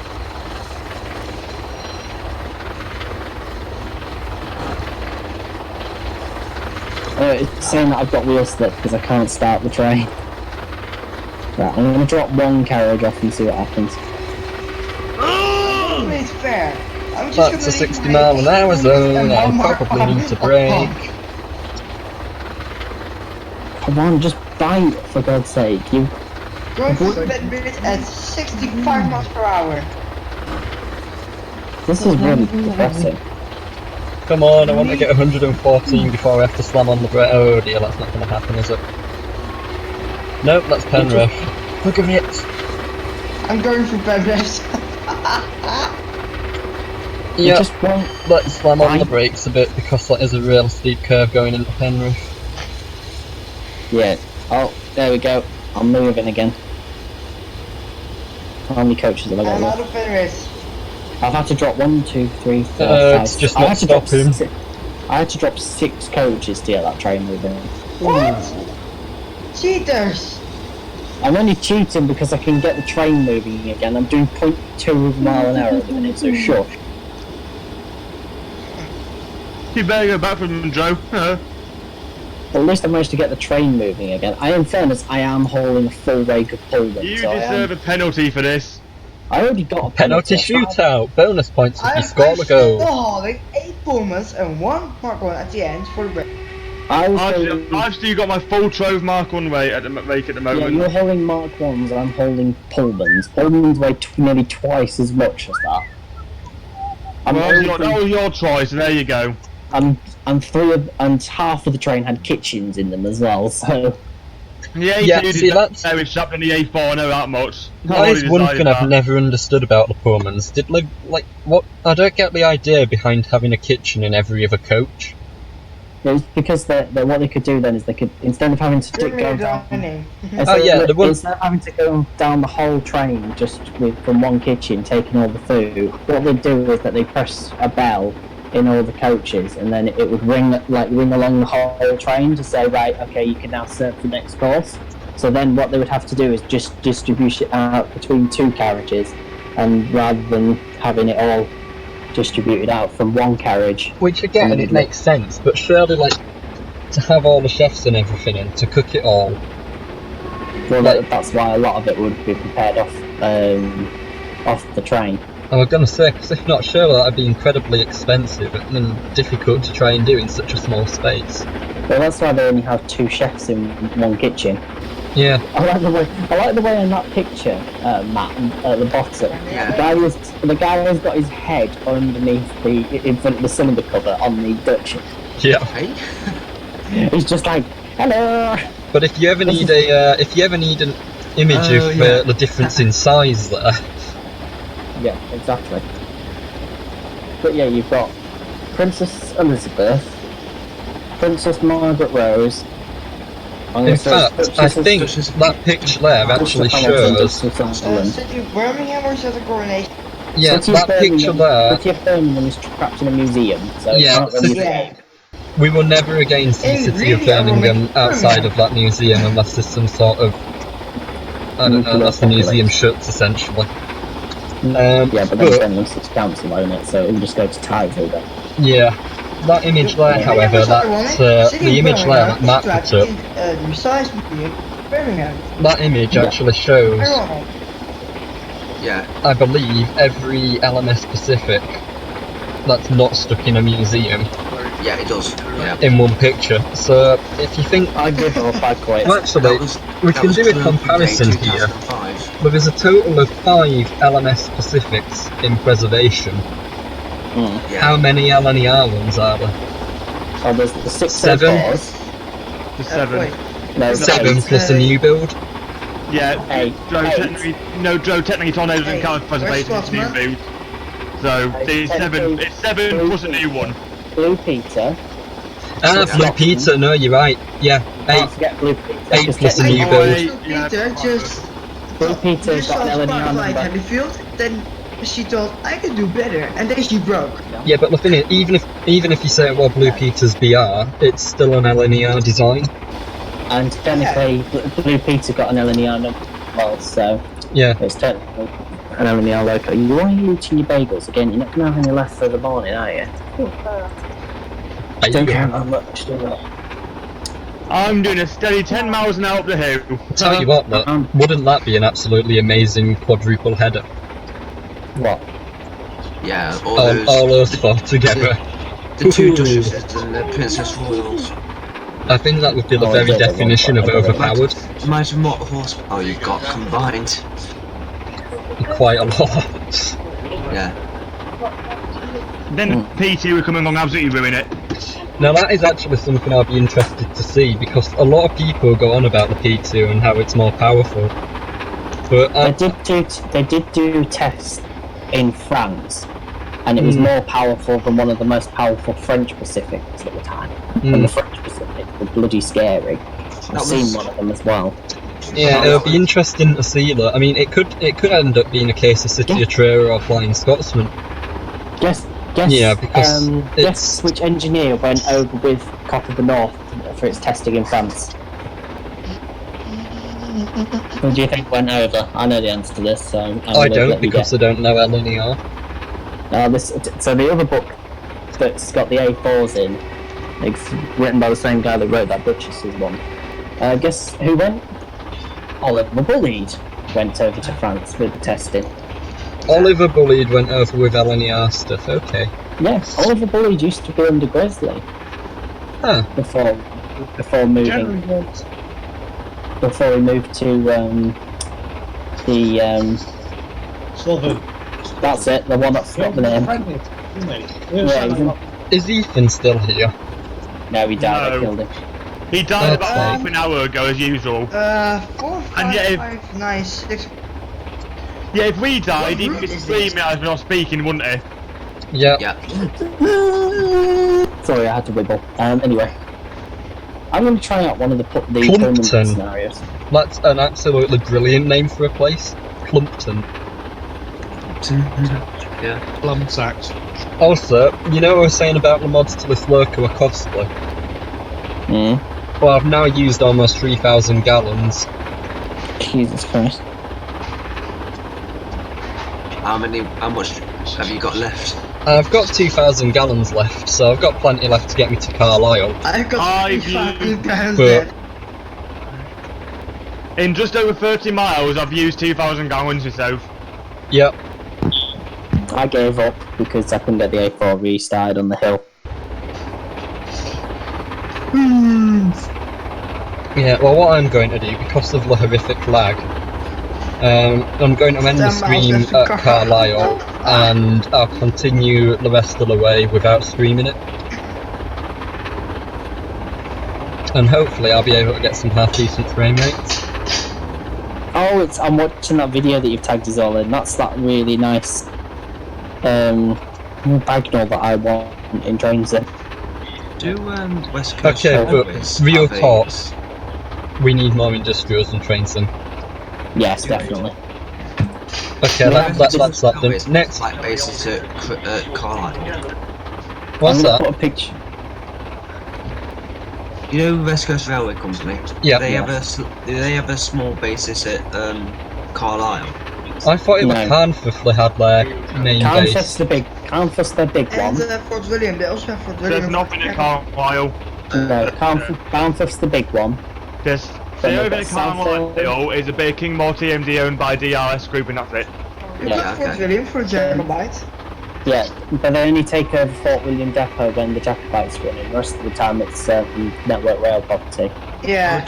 It's saying that I've got wheel slip because I can't start the train. Right, I'm gonna drop one carriage off and see what happens. It's fair. I'm just That's a 60 mile an hour zone, I probably need to brake. Come on, just bite for God's sake. You Going through that bit at 65 miles per hour. This is really depressing. Come on, I want to get 114 before I have to slam on the brake. Oh dear, that's not going to happen, is it? Nope, that's Penrith. Look at it! I'm going through Penrith. Yeah, just won't let's slam on the brakes a bit because that is a real steep curve going into Penrith. Yeah. Oh, there we go. I'm moving again. How many coaches have I got I'm left? out of Penrith. I've had to drop 1, 2, 3, 4, 5. It's just not stopping. I had to drop 6 coaches to get that train moving. What? Cheaters! I'm only cheating because I can get the train moving again. I'm doing 0.2 mile an hour at the minute, so sure. You better go back from Joe. But at least I managed to get the train moving again. In fairness, I am hauling a full wake of Pullman. You so deserve a penalty for this. I already got a Penalty shootout! Bonus points if you score the I'm still goal. hauling 8 Pullmans and 1 Mark 1 at the end for the break. I've still got my full Trove Mark 1 weight at the moment. Yeah, you're hauling Mark 1s, I'm hauling Pullmans. Pullmans weigh nearly twice as much as that. That was your choice, so there you go. And half of the train had kitchens in them as well, so... Yeah, see, that's... It's strapped in the A4, I know that much. That is one thing I've never understood about the Pullmans. What? I don't get the idea behind having a kitchen in every other coach. It's because what they could do then is they could, instead of having to go down... Instead of having to go down the whole train just from one kitchen taking all the food, what they do is that they press a bell in all the coaches, and then it would ring along the whole train to say, right, okay, you can now serve the next course. So then what they would have to do is just distribute it out between 2 carriages, and rather than having it all distributed out from one carriage. Which again, it makes sense, but surely to have all the chefs and everything in, to cook it all. Well, that's why a lot of it would be prepared off the train. I was going to say, because if not, surely that would be incredibly expensive and difficult to try and do in such a small space. Well, that's why they only have 2 chefs in one kitchen. Yeah. I like the way in that picture, Matt, at the bottom. Yeah. The guy has got his head underneath in front of the cylinder cover on the Dutch. Yeah. Hey? He's just like, hello. But if you ever need an image of the difference in size there. Yeah, exactly. But yeah, you've got Princess Elizabeth, Princess Margaret Rose. In fact, I think that picture there actually shows. City of Birmingham or is that a coronation? Yeah, that picture there. City of Birmingham is trapped in a museum, so yeah, we will never again see City of Birmingham outside of that museum unless there's some sort of, I don't know, unless the museum shuts essentially. Yeah, but then Birmingham City Council own it, so it will just go to Tyrol then. Yeah, that image there, however, that's the image there that Matt put up. That image actually shows, Yeah. I believe, every LMS Pacific that's not stuck in a museum. Yeah, it does. Yeah. In one picture. So if you think, I give up, I quit. Actually, we can do a comparison here. But there's a total of 5 LMS Pacifics in preservation. Yeah. How many LNER ones are there? Oh, there's the 6 7. The 7. No, 7 plus a new build. Yeah. 8. Joe, technically Tornado doesn't count as preservation, it's new build. So it's 7 plus a new one. Blue Peter. Blue Peter, no, you're right. Yeah, 8. Forget Blue Peter. 8 plus a new build. Blue Peter's got an LNER number. Heavyfield, then she thought I could do better, and then she broke. Yeah, but the thing is, even if you say, well, Blue Peter's BR, it's still an LNER design. And technically, Blue Peter got an LNER number. well, so Yeah. it's technically an LNER loco. Why are you eating your bagels again? You're not going to have any left for the morning, are you? Don't count that much, do we? I'm doing a steady 10 miles an hour up the hill. Tell you what, though, wouldn't that be an absolutely amazing quadruple header? What? Yeah, All those four together. The two Duchesses and the Princess Royals. I think that would be the very definition of overpowered. Imagine what horsepower you've got combined. Quite a lot. Yeah. Then PT were coming along and absolutely ruin it. Now that is actually something I'll be interested to see, because a lot of people go on about the P2 and how it's more powerful. But they did do tests in France, and it was more powerful than one of the most powerful French Pacifics at the time. And the French Pacific were bloody scary. I've seen one of them as well. Yeah, it'll be interesting to see that. I mean, it could end up being a case of City of Truro or Flying Scotsman. Guess which engineer went over with Cop of the North for its testing in France? Who do you think went over? I know the answer to this, so I don't, because I don't know LNER. So the other book that's got the A4s in, it's written by the same guy that wrote that Duchess's one. Guess who went? Oliver Bullied went over to France with the testing. Oliver Bullied went over with LNER stuff, okay. Yes, Oliver Bullied used to be under Grizzly. Huh. Before moving. Before he moved to Sloven. That's it, the one that's got the name. Is Ethan still here? No, he died. I killed him. He died about half an hour ago, as usual. 4, 5, 5, 9, 6. Yeah, if we died, he'd be screaming as we're not speaking, wouldn't he? Yeah. Sorry, I had to wiggle. Anyway, I'm going to try out one of the tournament scenarios. That's an absolutely brilliant name for a place. Plumpton. Yeah. Plumsacks. Also, you know what I was saying about the mods to this loco are costly? Well, I've now used almost 3,000 gallons. Jesus Christ. How much have you got left? I've got 2,000 gallons left, so I've got plenty left to get me to Carlisle. I've got 3,000 gallons but in just over 30 miles, I've used 2,000 gallons myself. Yep. I gave up because I couldn't get the A4 restarted on the hill. Yeah, well, what I'm going to do, because of the horrific lag, I'm going to end the stream at Carlisle, and I'll continue the rest of the way without streaming it. And hopefully I'll be able to get some half-decent frame rates. Oh, I'm watching that video that you've tagged us all in. That's that really nice Bagnall that I want in Trainston. Do West Coast Okay, but real talk, base? we need more industrials in Trainston. Yes, definitely. Okay, that's that then. Next. Like bases at Carlisle. What's I'm gonna that? put a picture. You know West Coast Railway Company? Yeah. Do they have a small basis at Carlisle? I thought it was Carnforth they had their main base. Carnforth's the big one. And Fort William, they also have Fort William. There's nothing at Carlisle. No, Carnforth's the big one. There's the over at Carlisle is a big King TMD owned by DRS Group, and that's it. Yeah, Fort William for Jacobite. Yeah, but they only take over Fort William Depot when the Jacobites running. The rest of the time it's Network Rail property. Yeah.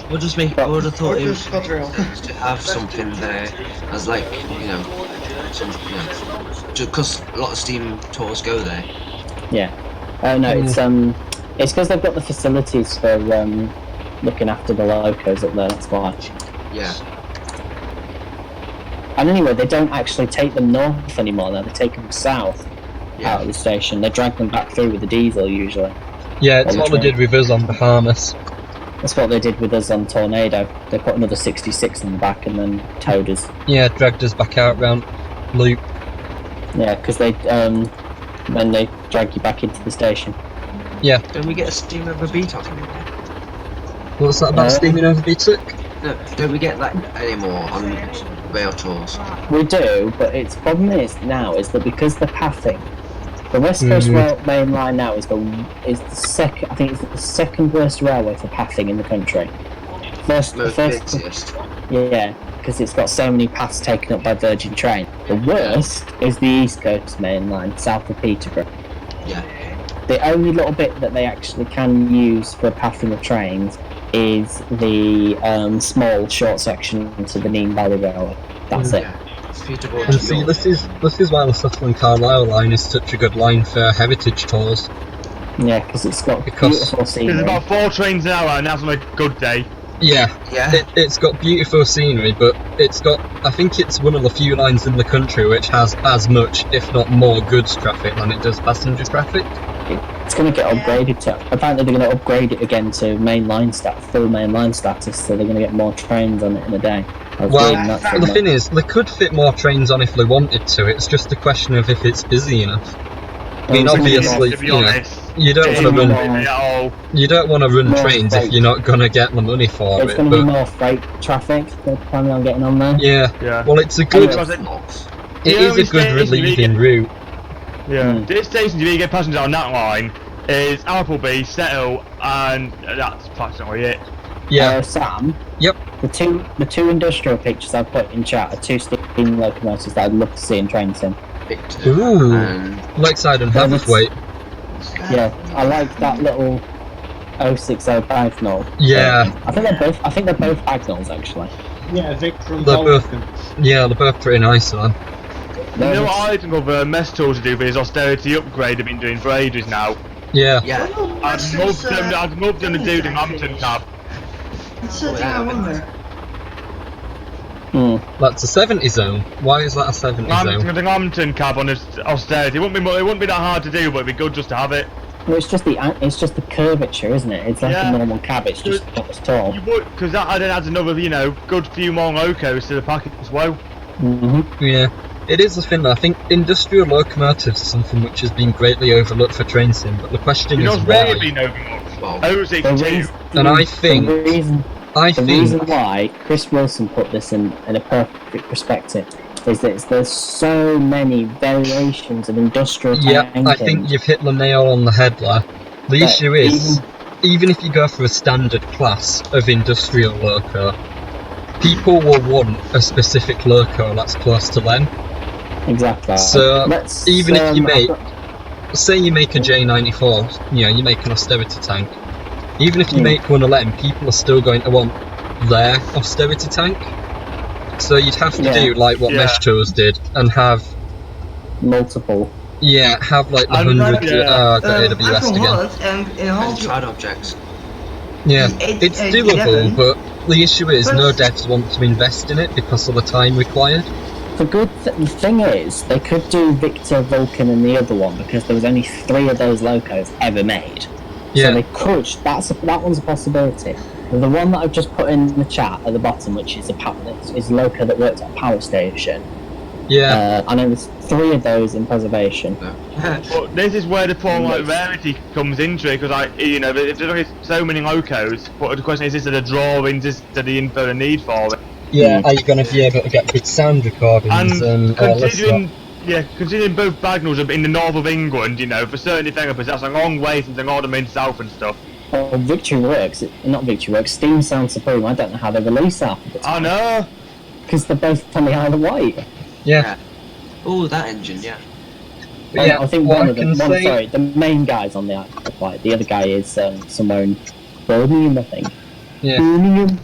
I would have thought it was ScotRail to have something there as like, because a lot of steam tours go there. Yeah. Oh no, it's because they've got the facilities for looking after the locos up there, that's why. Yeah. And anyway, they don't actually take them north anymore now, they take them south out of the station. They drag them back through with the diesel usually. Yeah, it's what they did with us on Bahamas. That's what they did with us on Tornado. They put another 66 in the back and then towed us. Yeah, dragged us back out round loop. Yeah, because then they drag you back into the station. Yeah. Don't we get a steam over BTOC anymore? What's that about steaming over BTOC? No, don't we get that anymore on rail tours? We do, but its problem is that because the pathing, the West Coast Rail main line now is the second. I think it's the second worst railway for pathing in the country. Most busiest. Yeah, because it's got so many paths taken up by Virgin Train. The worst is the East Coast main line, south of Peterborough. Yeah. The only little bit that they actually can use for pathing of trains is the small short section to the Neen Valley Railway. That's it. Peterborough And to see, York. this is why the Sutherland Carlisle line is such a good line for heritage tours. Yeah, because it's got Because beautiful scenery. There's about 4 trains an hour, and that's on a good day. Yeah, Yeah. it's got beautiful scenery, but it's got, I think it's one of the few lines in the country which has as much, if not more, goods traffic than it does passenger traffic. It's going to get upgraded to. Apparently, they're going to upgrade it again to full mainline status, so they're going to get more trains on it in a day. Well, the thing is, they could fit more trains on if they wanted to. It's just a question of if it's busy enough. I mean, obviously, to be honest, you don't want to run. You don't want to run More trains freight. if you're not going to get the money for There's it. going to be But more freight traffic. They're planning on getting on there. yeah, Yeah. well, it's a good. It The is only a good station you relieving get- route. Yeah. The stations you really get passengers on that line is Appleby, Settle, and that's practically it. Yeah. Sam. Yep. The two industrial pictures I put in chat are 2 steam locomotives that I'd love to see in train sim. Ooh. Lakeside and Haverthwaite. Yeah, I like that little 060 Bagnall. Yeah. I think they're both Bagnalls actually. Yeah, Victor and They're both. Vulcan. Yeah, they're both pretty nice, man. You know what I think of mess tools to do for his austerity upgrade they've been doing for ages now? Yeah. Yeah. I'd love them to do the Hampton cab. That's the thing I wonder. That's a 70 zone. Why is that a 70 zone? The Hampton cab on his austerity. It wouldn't be that hard to do, but it'd be good just to have it. Well, it's just the curvature, isn't it? It's like a normal cab. It's just not as tall. You would, because that adds another, good few more locos to the package as well. Yeah. It is the thing that I think industrial locomotives is something which has been greatly overlooked for train sim, but the question is why. Really been overlooked. 062. And I think the reason why Chris Wilson put this in a perfect perspective is that there's so many variations of industrial tanking. I think you've hit the nail on the head there. The issue is, even if you go for a standard class of industrial loco, people will want a specific loco that's close to them. Exactly. So even if you make, say you make a J94, you make an austerity tank. Even if you make one of them, people are still going to want their austerity tank. So you'd have to do like what Mesh Tours did and have multiple. Yeah, have like the 100. Got AWS again. And tried objects. Yeah, it's doable, but the issue is no devs want to invest in it because of the time required. The thing is, they could do Victor, Vulcan, and the other one because there was only 3 of those locos ever made. Yeah. So they could. That one's a possibility. And the one that I've just put in the chat at the bottom, which is a loco that worked at a power station. Yeah. I know there's 3 of those in preservation. But this is where the problem like rarity comes into it, because if there's only so many locos, but the question is the drawings, is there the info they need for it? Yeah, are you going to be able to get good sound recordings and considering both Bagnalls are in the north of England, for certain developers that's a long way since they're all the main south and stuff. Oh, not Victory Works, Steam Sound Supreme, I don't know how they release half of the time. I know! Because they're both on the Isle of Wight. Yeah. Oh, that engine, yeah. Yeah, I think the main guy's on the Isle of Wight, the other guy is somewhere in Birmingham, I think. Yeah.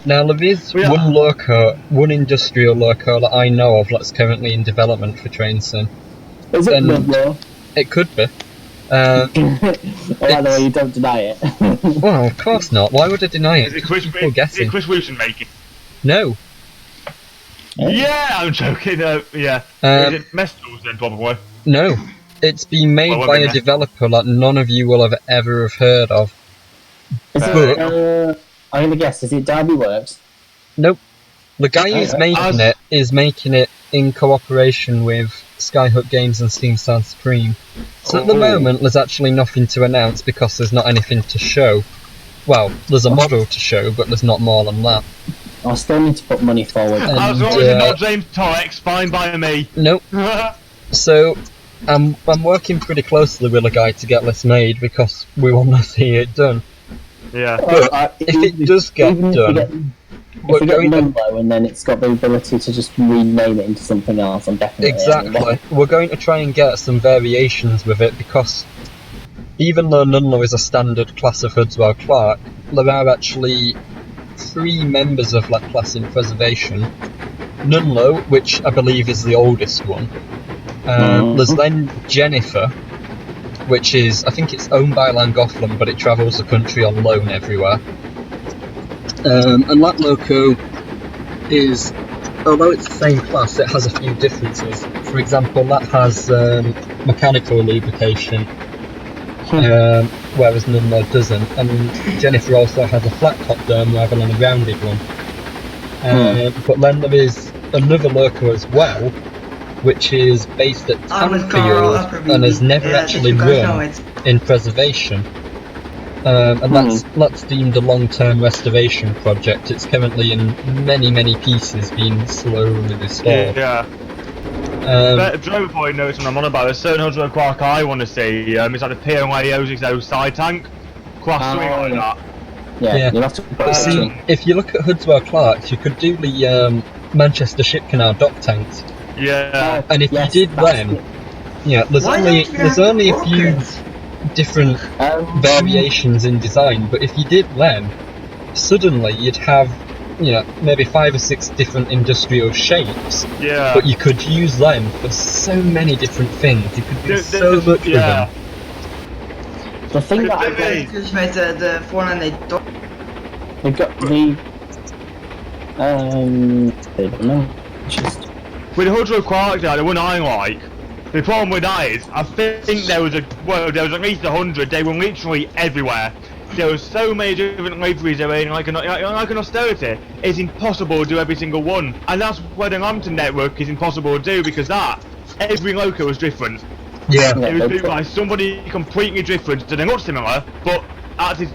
Now there is one industrial loco that I know of that's currently in development for train sim. Is it Ludlow? It could be. By the way, you don't deny it. Well, of course not. Why would I deny it? Is it Chris Wilson making? No. Yeah, I'm joking. Yeah. Is it Mesh Tools then, probably? No. It's been made by a developer that none of you will have ever have heard of. Is it, I'm gonna guess, is it Derby Works? Nope. The guy who's making it in cooperation with Skyhook Games and Steam Sound Supreme. So at the moment there's actually nothing to announce because there's not anything to show. Well, there's a model to show, but there's not more than that. I still need to put money forward. As long as it's not James Torrex, fine by me. Nope. So, I'm working pretty closely with a guy to get this made because we want to see it done. Yeah. But if it does get done, if we get Numbo and then it's got the ability to just rename it into something else, I'm definitely exactly. We're going to try and get some variations with it because even though Nunlo is a standard class of Hudswell Clark, there are actually 3 members of that class in preservation. Nunlo, which I believe is the oldest one. There's then Jennifer, which is, I think it's owned by Llangollen, but it travels the country on loan everywhere. And that loco is, although it's the same class, it has a few differences. For example, that has mechanical lubrication, whereas Nunlo doesn't. And Jennifer also has a flat top dome rather than a rounded one. But then there is another loco as well, which is based at Tanfield and has never actually run in preservation. And that's deemed a long-term restoration project. It's currently in many pieces being slowly restored. Yeah. Driver point notes when I'm on about a certain Hudswell Quark I want to see. It's like the PO side tank. Class something like that. Yeah. You'll have to but see, if you look at Hudswell Clarks, you could do the Manchester Ship Canal dock tanks. Yeah. And if you did them, there's only a few different variations in design, but if you did them, suddenly you'd have, maybe 5 or 6 different industrial shapes. Yeah. But you could use them for so many different things. You could do so much with them. The thing that I just made the 498 door. They've got the with the Hudswell Quark, the one I like, the problem with that is, I think there was at least 100. They were literally everywhere. There were so many different liveries there, like an austerity. It's impossible to do every single one, and that's where the Lambton network is impossible to do because every loco was different. Yeah. It was built by somebody completely different. So they're not similar, but actually,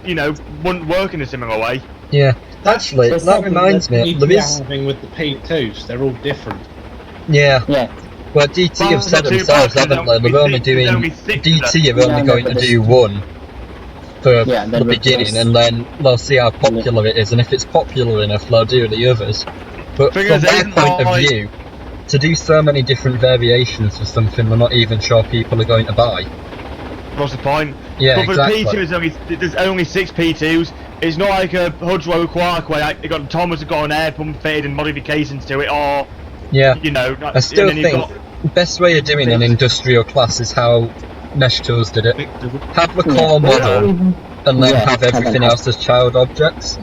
wouldn't work in a similar way. Yeah. Actually, that reminds me. There is having with the P2s. They're all different. Yeah. Well, DT have said themselves, haven't they? They're only doing DT are only going to do one for the beginning, and then they'll see how popular it is, and if it's popular enough, they'll do the others. But from their point of view, to do so many different variations for something they're not even sure people are going to buy. What's the point? Yeah, but for exactly. the P2, there's only 6 P2s. It's not like a Hudswell Quark where Thomas has got an air pump fitted and modifications to it, or I still think the best way of doing an industrial class is how Mesh Tools did it. Have the core model and then have everything else as child objects.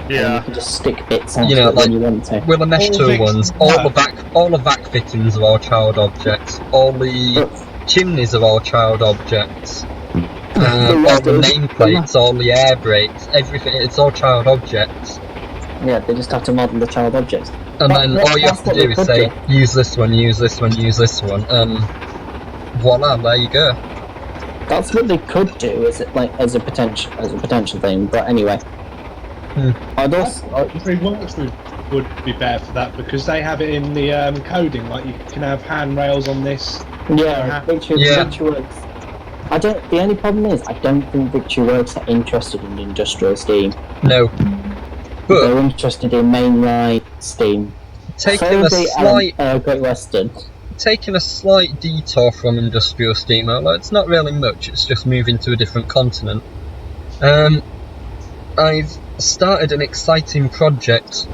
Yeah. You can just stick bits onto it when you want to. With the Mesh Tool ones, all the back fittings are all child objects. All the chimneys are all child objects. All the nameplates, all the air brakes, everything, it's all child objects. Yeah, they just have to model the child objects. And then all you have to do is say, use this one, use this one, use this one, and voila, there you go. That's what they could do, as a potential thing. But anyway, I'd also railworks would be better for that because they have it in the coding. Like you can have handrails on this. Yeah, Victuworks. The only problem is I don't think Victuworks are interested in industrial steam. No. But they're interested in mainline steam. Taking Great Western. Taking a slight detour from industrial steam, although it's not really much, it's just moving to a different continent. I've started an exciting project.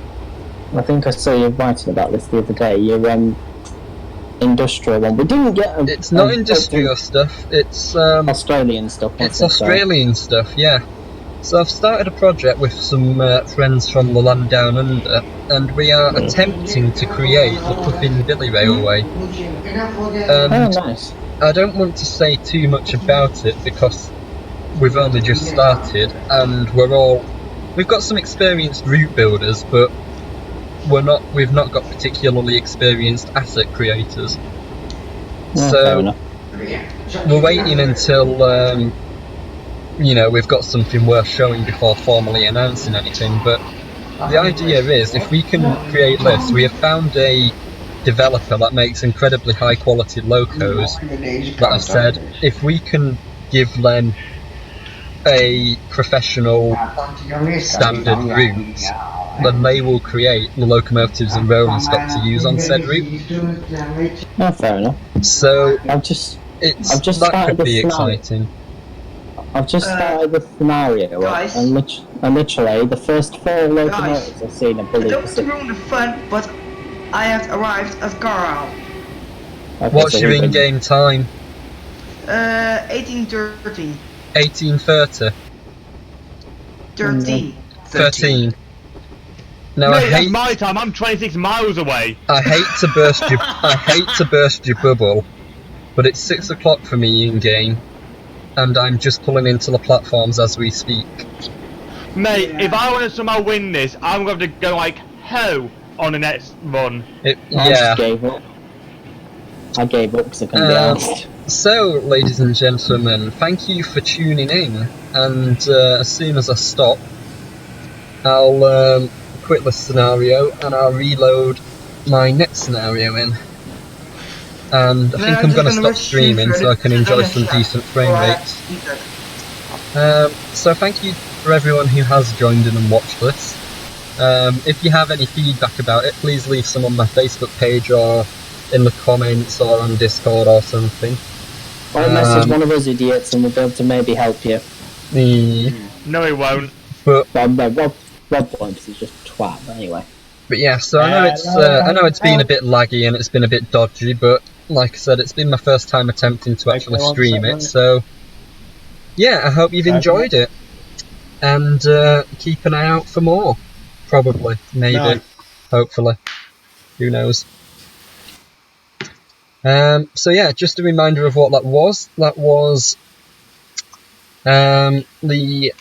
I think I saw you writing about this the other day. Your industrial one. We didn't get it's not industrial stuff, it's Australian stuff. It's Australian stuff, yeah. So I've started a project with some friends from the land down under, and we are attempting to create the Puffin Billy Railway. Nice. I don't want to say too much about it because we've only just started, and we've got some experienced route builders, but we've not got particularly experienced asset creators. So we're waiting until we've got something worth showing before formally announcing anything, but the idea is, if we can create lifts, we have found a developer that makes incredibly high quality locos that have said, if we can give Len a professional standard route, then they will create the locomotives and rolling stock to use on said route. No, fair enough. So I've just that started could be the scenario. exciting. I've just started the scenario, guys. and literally the first 4 locomotives I've seen are I bully don't want to Pacific. ruin the fun, but I have arrived at Carlisle. Okay, What's so your who can- in-game time? 18:30. 18:30. 13. 13. Now Mate, that's my time. I'm 26 miles away. I hate to burst your bubble, but it's 6 o'clock for me in game, and I'm just pulling into the platforms as we speak. Mate, if I want to somehow win this, I'm going to go like hell on the next run. I just gave up. I gave up because I couldn't be asked. So, ladies and gentlemen, thank you for tuning in, and as soon as I stop, I'll quit the scenario and I'll reload my next scenario in. And I think I'm going to stop streaming so I can enjoy some decent frame rates. So thank you for everyone who has joined in and watched this. If you have any feedback about it, please leave some on my Facebook page or in the comments or on Discord or something. Or message one of us idiots and we'll be able to maybe help you. No, it won't. But Rob won't, because he's just a twat, but anyway. But yeah, so I know it's been a bit laggy and it's been a bit dodgy, but like I said, it's been my first time attempting to actually stream it, so yeah, I hope you've enjoyed it. And keep an eye out for more. Probably. Maybe. No. Hopefully. Who knows. So yeah, just a reminder of what that was. That was the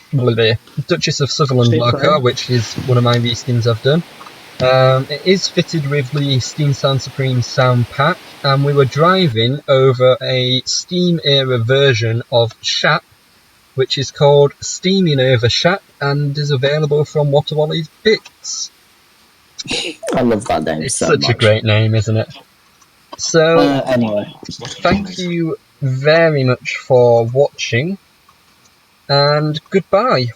Duchess of Sutherland loco, which is one of my reskins I've done. It is fitted with the Steam Sound Supreme sound pack, and we were driving over a Steam era version of Shap, which is called Steaming Over Shap and is available from Waterwally's Bits. I love that name It's so such much. a great name, isn't it? So, anyway. thank you very much for watching, and goodbye.